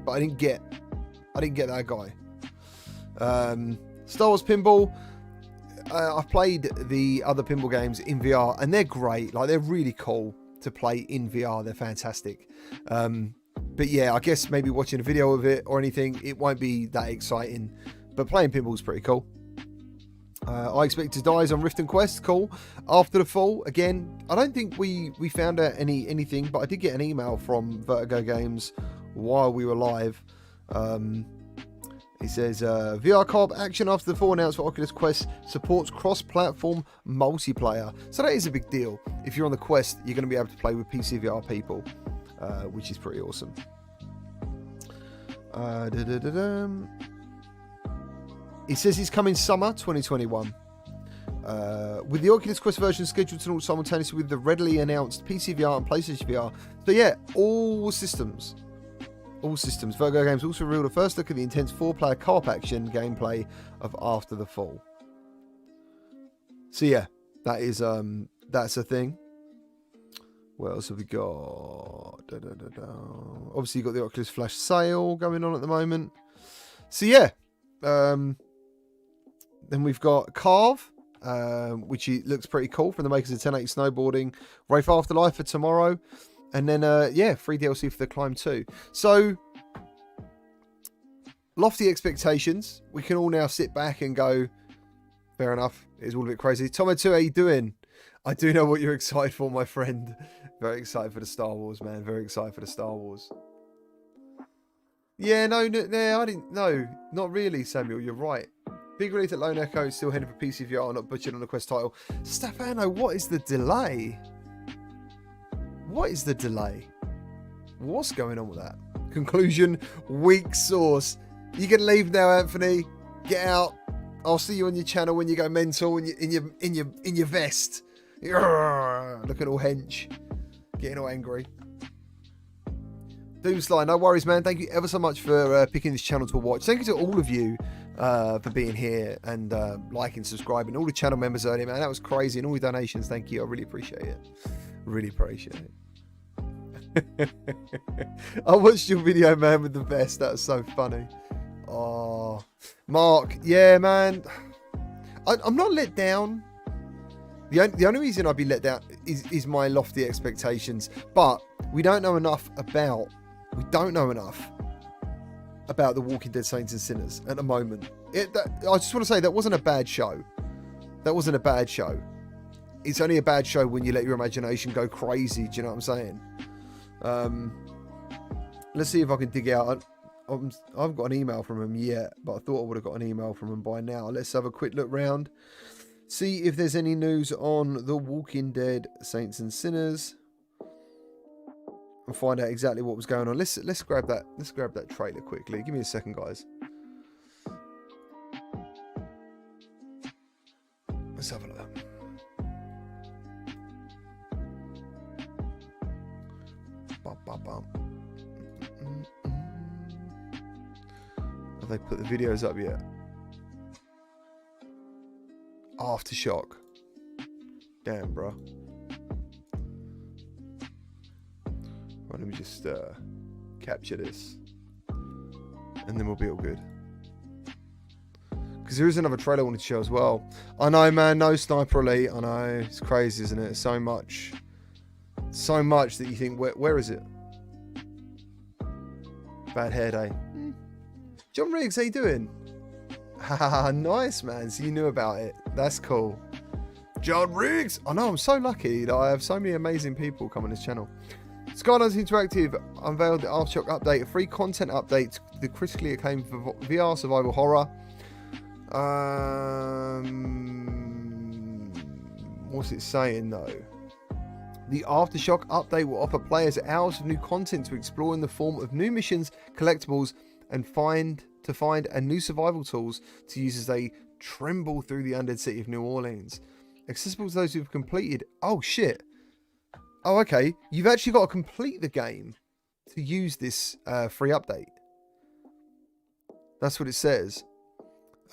But I didn't get that guy. Star Wars Pinball. I've played the other pinball games in VR, and they're great. Like, they're really cool to play in VR. They're fantastic. But yeah, I guess maybe watching a video of it or anything, it won't be that exciting. But playing pinball is pretty cool. I expect to die on Rift and Quest. Cool. After the Fall, again, I don't think we found out anything, but I did get an email from Vertigo Games while we were live. It says VR co-op action after the Fall announced for Oculus Quest supports cross-platform multiplayer. So that is a big deal. If you're on the Quest, you're going to be able to play with PC VR people, which is pretty awesome. It says it's coming summer 2021. With the Oculus Quest version scheduled to launch simultaneously with the readily announced PC VR and PlayStation VR. So yeah, all systems. All systems. Vertigo Games also revealed a first look at the intense 4-player co-op action gameplay of After the Fall. So yeah, that is that's a thing. What else have we got? Obviously you've got the Oculus Flash sale going on at the moment. So yeah. Then we've got Carve, which looks pretty cool, from the makers of 1080 Snowboarding. Wraith Afterlife for tomorrow. And then, yeah, free DLC for the Climb 2. So, lofty expectations. We can all now sit back and go, fair enough, it's all a bit crazy. Tomo2, how you doing? I do know what you're excited for, my friend. Very excited for the Star Wars, man. Very excited for the Star Wars. Yeah, no, I didn't. No, not really, Samuel. You're right. Big relief that Lone Echo is still heading for PC VR, not butchered on the Quest title. Stefano, what is the delay? What is the delay? What's going on with that? Conclusion, weak source. You can leave now, Anthony. Get out. I'll see you on your channel when you go mental in your vest. Looking all hench, getting all angry. Doomsly, no worries, man. Thank you ever so much for picking this channel to watch. Thank you to all of you for being here and liking, subscribing. All the channel members earlier, man. That was crazy. And all the donations, thank you. I really appreciate it. Really appreciate it. I watched your video, man, with the vest. That was so funny. Oh, Mark. Yeah, man. I'm not let down. The only reason I'd be let down is my lofty expectations. But we don't know enough about... We don't know enough about The Walking Dead Saints and Sinners at the moment. I just want to say that wasn't a bad show. That wasn't a bad show. It's only a bad show when you let your imagination go crazy. Do you know what I'm saying? Let's see if I can dig out. I haven't got an email from him yet, but I thought I would have got an email from him by now. Let's have a quick look round. See if there's any news on The Walking Dead Saints and Sinners. And find out exactly what was going on. Let's grab that. Let's grab that trailer quickly. Give me a second, guys. Let's have a look. Have they put the videos up yet? Aftershock. Damn, bro. Right, let me just capture this. and then we'll be all good. Because there is another trailer I wanted to show as well. I know, man, no Sniper Elite. I know, it's crazy, isn't it? So much that you think, where is it? Bad hair day. John Riggs, how you doing? Haha, nice, man. So you knew about it. That's cool. John Riggs. I know, I'm so lucky that I have so many amazing people come on this channel. Skydance Interactive unveiled the Aftershock update, a free content update to the critically acclaimed VR survival horror. What's it saying though? The Aftershock update will offer players hours of new content to explore in the form of new missions, collectibles, and find new survival tools to use as they tremble through the undead city of New Orleans. Accessible to those who've completed. Oh shit. Oh, okay. You've actually got to complete the game to use this free update. That's what it says.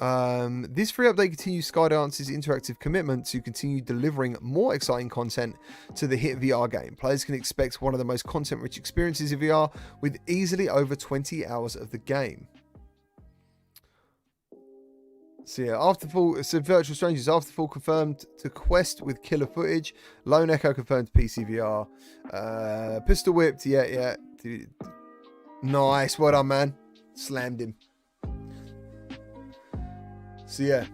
This free update continues Skydance's interactive commitment to continue delivering more exciting content to the hit VR game. Players can expect one of the most content-rich experiences in VR with easily over 20 hours of the game. So yeah, Virtual Strangers Afterfall confirmed to Quest with killer footage. Lone Echo confirmed to PC VR. Pistol Whipped, yeah. Dude. Nice, well done, man. Slammed him. So yeah.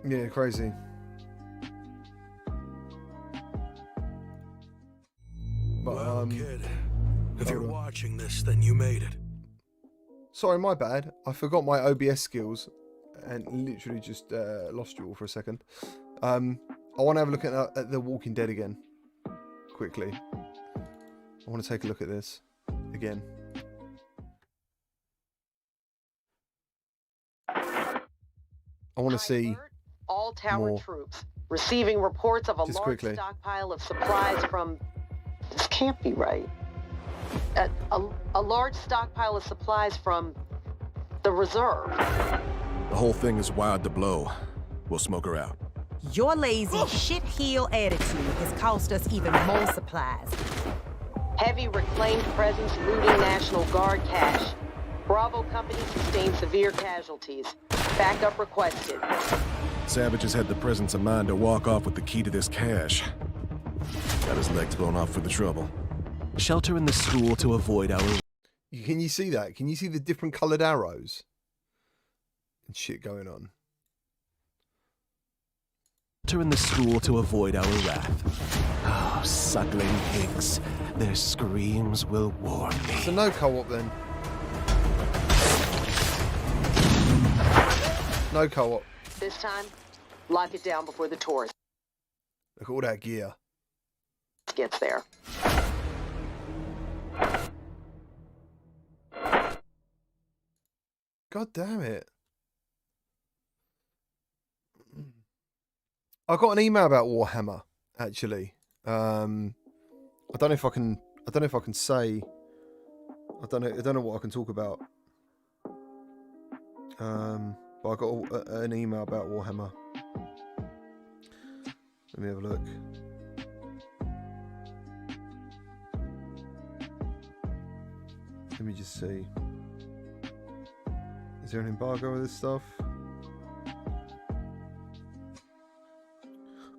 Yeah, crazy. But well, kid, if you're watching this, then you made it. Sorry, my bad. I forgot my OBS skills and literally just lost you all for a second. I want to have a look at The Walking Dead again. Quickly. I want to take a look at this again. I want to see all tower more. troops receiving reports of a Just large quickly. stockpile of supplies from... This can't be right. A large stockpile of supplies from the reserve. The whole thing is wired to blow. We'll smoke her out. Your lazy shit-heel attitude has cost us even more supplies. Heavy reclaimed presence looting National Guard cache. Bravo Company sustained severe casualties. Backup requested. Savages had the presence of mind to walk off with the key to this cache. Got his legs blown off for the trouble. Shelter in the school to avoid our... Can you see that? Can you see the different coloured arrows? And shit going on. Shelter in the school to avoid our wrath. Oh, suckling pigs. Their screams will warn me. So no co-op then. No co-op. This time, lock it down before the tourist Look at all that gear. gets there. God damn it. I got an email about Warhammer, actually. I don't know if I can say. I don't know what I can talk about. But I got an email about Warhammer. Let me have a look. Let me just see. Is there an embargo with this stuff?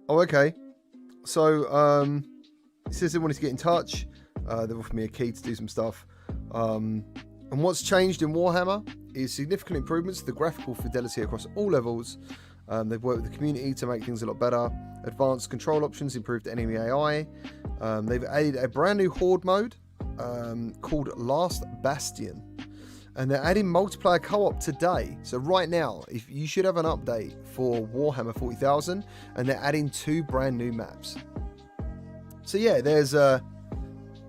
Oh, okay. So, it says they wanted to get in touch. They've offered me a key to do some stuff. And what's changed in Warhammer is significant improvements to the graphical fidelity across all levels. They've worked with the community to make things a lot better. Advanced control options, improved enemy AI. They've added a brand new horde mode called Last Bastion. And they're adding multiplayer co-op today. So right now, if you should have an update for Warhammer 40,000, and they're adding 2 brand new maps. So yeah, there's that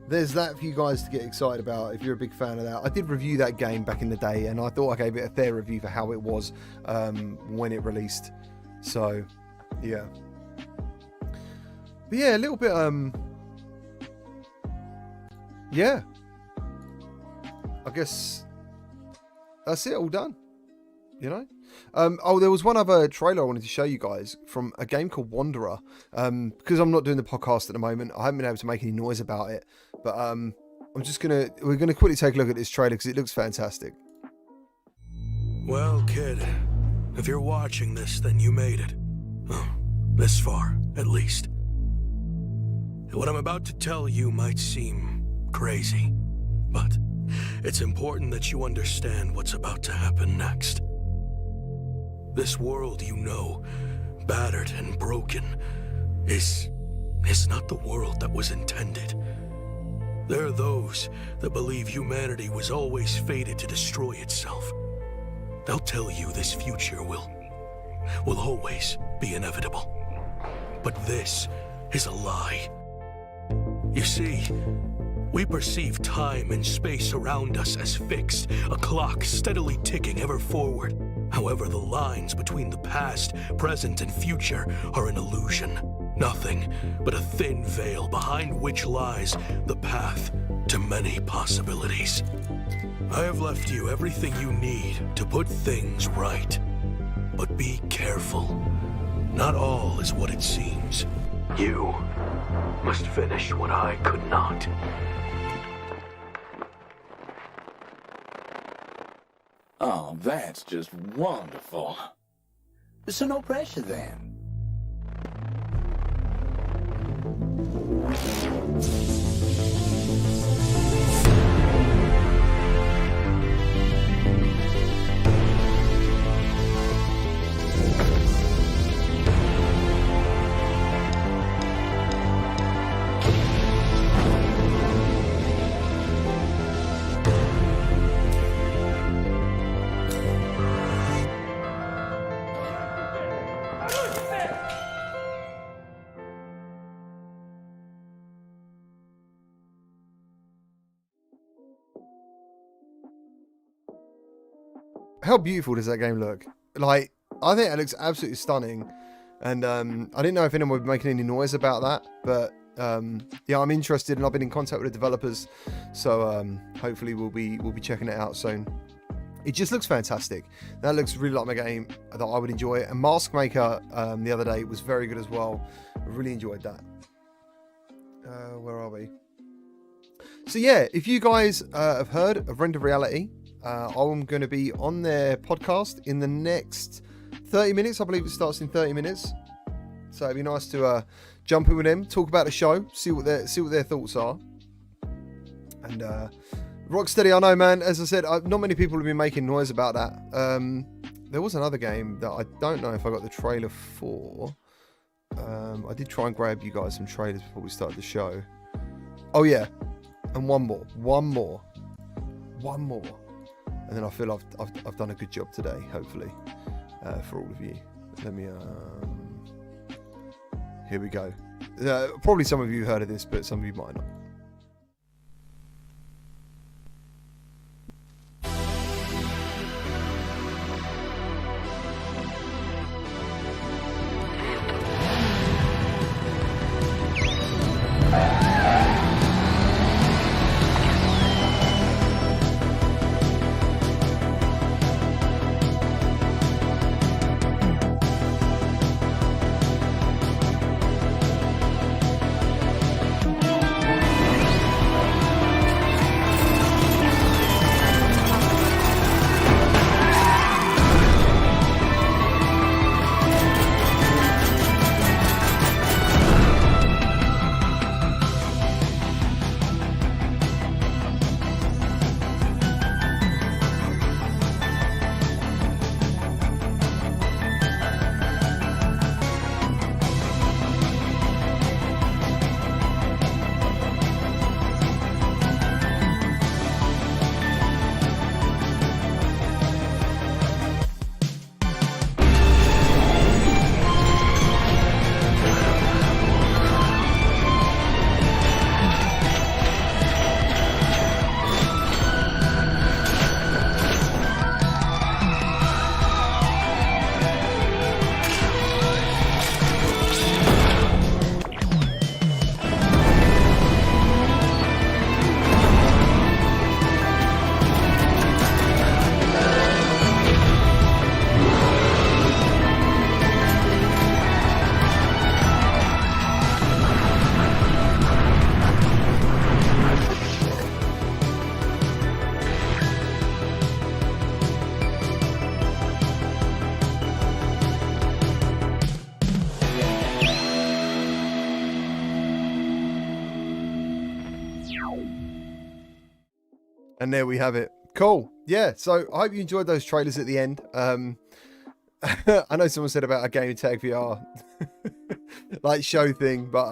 for you guys to get excited about if you're a big fan of that. I did review that game back in the day, and I thought I gave it a fair review for how it was when it released. So yeah, but yeah, a little bit yeah, I guess that's it, all done, you know. Oh, there was one other trailer I wanted to show you guys from a game called Wanderer. Because I'm not doing the podcast at the moment, I haven't been able to make any noise about it. But we're gonna quickly take a look at this trailer because it looks fantastic. Well, kid, if you're watching this, then you made it. Oh, this far, at least. What I'm about to tell you might seem crazy, but it's important that you understand what's about to happen next. This world you know, battered and broken, is not the world that was intended. There are those that believe humanity was always fated to destroy itself. They'll tell you this future will always be inevitable. But this is a lie. You see, we perceive time and space around us as fixed, a clock steadily ticking ever forward. However, the lines between the past, present, and future are an illusion. Nothing but a thin veil behind which lies the path to many possibilities. I have left you everything you need to put things right. But be careful. Not all is what it seems. You must finish what I could not. Oh, that's just wonderful. So no pressure then. How beautiful does that game look? Like, I think it looks absolutely stunning, and I didn't know if anyone would be making any noise about that, but yeah, I'm interested, and I've been in contact with the developers, so hopefully we'll be checking it out soon. It just looks fantastic. That looks really like my game that I would enjoy. And Mask Maker the other day was very good as well. I really enjoyed that. Where are we? So yeah, if you guys have heard of Render Reality, I'm going to be on their podcast in the next 30 minutes. I believe it starts in 30 minutes. So it'd be nice to jump in with them, talk about the show, see what their thoughts are. And Rocksteady, I know, man. As I said, not many people have been making noise about that. There was another game that I don't know if I got the trailer for. I did try and grab you guys some trailers before we started the show. Oh yeah, and one more. And then I feel I've done a good job today, hopefully, for all of you. Let me, here we go. Probably some of you heard of this, but some of you might not. And there we have it. Cool. Yeah, so I hope you enjoyed those trailers at the end. I know someone said about a Gamertag VR like show thing, but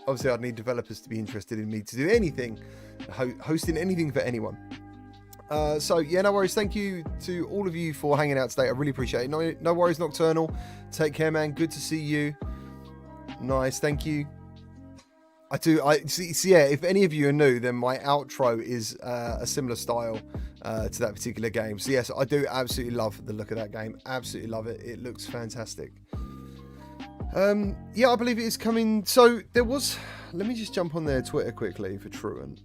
obviously I'd need developers to be interested in me to do anything, hosting anything for anyone. So yeah, no worries. Thank you to all of you for hanging out today. I really appreciate it. No worries, Nocturnal. Take care, man. Good to see you. Nice. Thank you. I see, yeah, if any of you are new, then my outro is a similar style to that particular game. So yes, I do absolutely love the look of that game. Absolutely love it. It looks fantastic. Yeah, I believe it is coming. So there was, let me just jump on their Twitter quickly for Truant.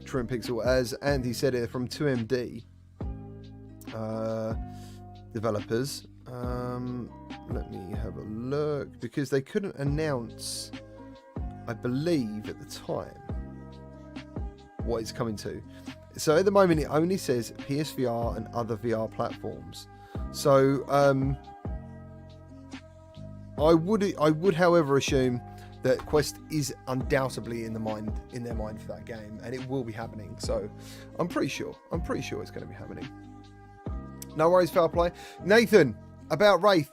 Truant Pixel, as Andy said it, from 2MD developers. Let me have a look, because they couldn't announce, I believe at the time, what it's coming to. So at the moment it only says PSVR and other VR platforms. So I would however assume that Quest is undoubtedly in their mind for that game, and it will be happening. So I'm pretty sure it's going to be happening. No worries, foul play. Nathan, about Wraith,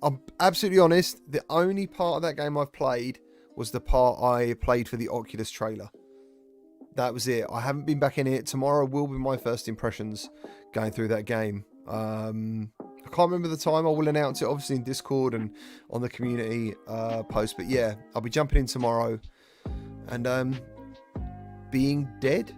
I'm absolutely honest, the only part of that game I've played was the part I played for the Oculus trailer. That was it. I haven't been back in it. Tomorrow will be my first impressions going through that game. I can't remember the time. I will announce it obviously in Discord and on the community post. But yeah, I'll be jumping in tomorrow and being dead,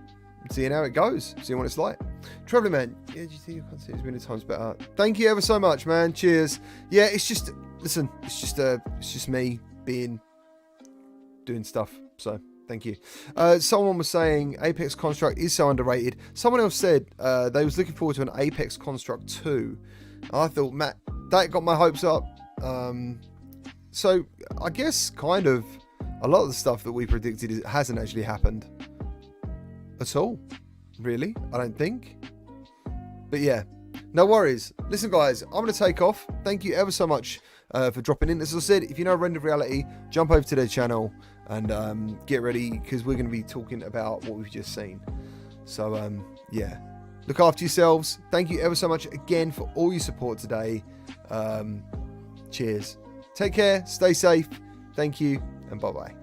seeing how it goes, seeing what it's like. Traveling Man, yeah, do you think your content has been a times better? Thank you ever so much, man. Cheers. Yeah, it's just, listen, it's just me doing stuff. So thank you. Someone was saying Apex Construct is so underrated. Someone else said they was looking forward to an Apex Construct 2. I thought, Matt, that got my hopes up. So I guess kind of a lot of the stuff that we predicted hasn't actually happened at all, really. I don't think. But yeah, no worries. Listen, guys, I'm going to take off. Thank you ever so much for dropping in. As I said, if you know Rendered Reality, jump over to their channel and get ready, because we're going to be talking about what we've just seen. So yeah, look after yourselves. Thank you ever so much again for all your support today. Cheers. Take care. Stay safe. Thank you, and bye-bye.